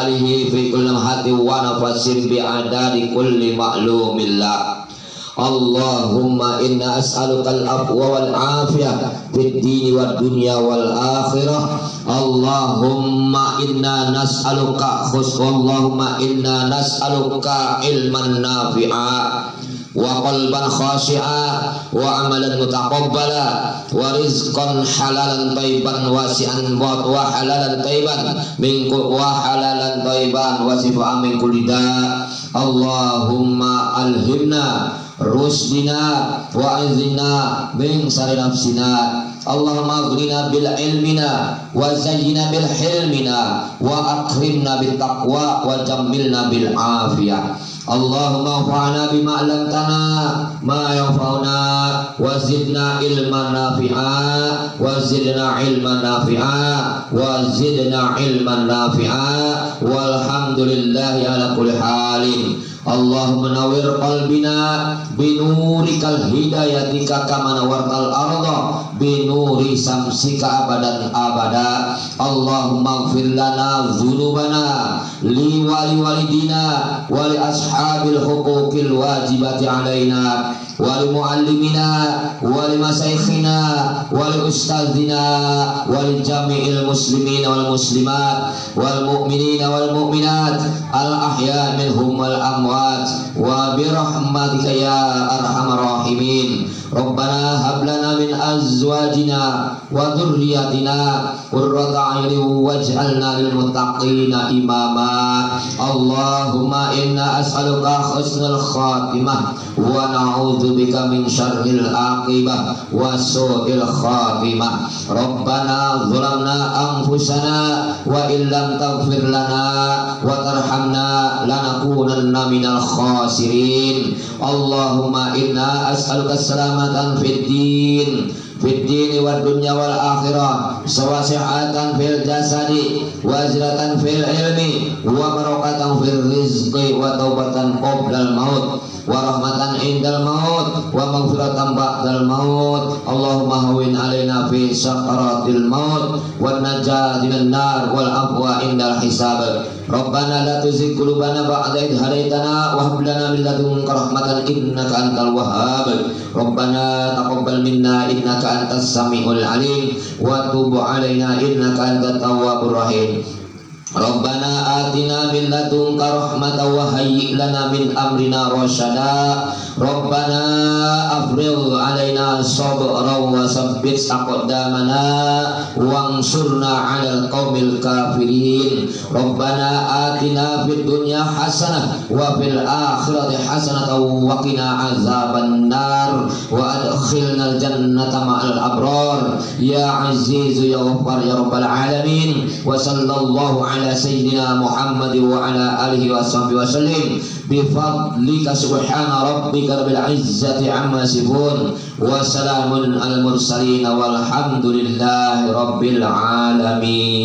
alihi fi kulli hati wa nafasin bi adadi kulli ma'lumillah. Allahumma inna as'aluka al-afwa wal afiyah fid dini wad dunya wal akhirah. Allahumma inna nas'aluka ilman nafi'a wa qalban khashi'a wa amalan mutaqabbala wa rizqan halalan thayyiban wasi'an wa halalan thayyiban wa sifaan min kulli da. Allahumma alhimna rusdina wa izina min sari nafsina. Allahumma aghnina bil ilmina wa zayyina bil hilmina wa akrimna bil taqwa wa jammilna bil afiyah. Allahumma anfa'na bima 'allamtana ma yanfa'una wa zidna ilman nafi'a wa zidna ilman nafi'a wa zidna ilman nafi'a walhamdulillahi ala kulli halin. Allahumma nawwir qalbina binurikal hidayatika kama nawartal arda binuri samsika abadan abada. Allahumma ighfir lana dzunubana li wali walidina wali ashabil huquqil wajibati alaina wali muallimina wali masaikhina wali ustadzina wali jami'il muslimin wal muslimat wal mu'minina wal mu'minat al ahya minhum wal amwat wa bi rahmatika ya arhamar rahimin. Rabbana hab lana min azwajina wa dhurriyyatina qurrata a'yunin waj'alna lil muttaqina imama. Allahumma inna as'aluka husnal khatimah wa na'udzubika min syarril aqibah wa su'il khatimah. Rabbana zalamna anfusana wa illam taghfir lana wa tarhamna lanakunanna minal khasirin. Allahumma inna as'aluka salamatan fid din wad dunya wal akhirah, sawasihatan fil jasadi wa zilatan fil ilmi wa barakatan fil rizqi wa taubatan qoblal maut wa rahmatan indal maut wa maghfiratan ba'dal maut. Allahumma hawin alaina fi sakaratil maut wa najat minan nar wal afwa indal hisab. Rabbana la tuzigh qulubana ba'da idh hadaitana wa hab lana min ladunka rahmatan innaka antal wahhab. Rabbana taqabbal minna innaka antas samiul alim wa tub alaina innaka antat tawwabur rahim. Rabbana atina min ladunka rahmatan wa hayyi' lana min amrina rasyada. Rabbana afrigh alaina sabran wa sabbit aqdamana wansurna 'alal qaumil kafirin. Rabbana atina fid dunya hasanah wa fil akhirati hasanah wa qina azabannar wa adkhilnal jannata ma'al abrar ya azizu ya ghaffar ya rabbal alamin. Wa sallallahu ala sayyidina Muhammad wa ala alihi wa sahbihi wa sallim bi fadlika subhana rabbika rabbil izzati amma yasifun wa salamun al mursalin walhamdulillahi rabbil alamin.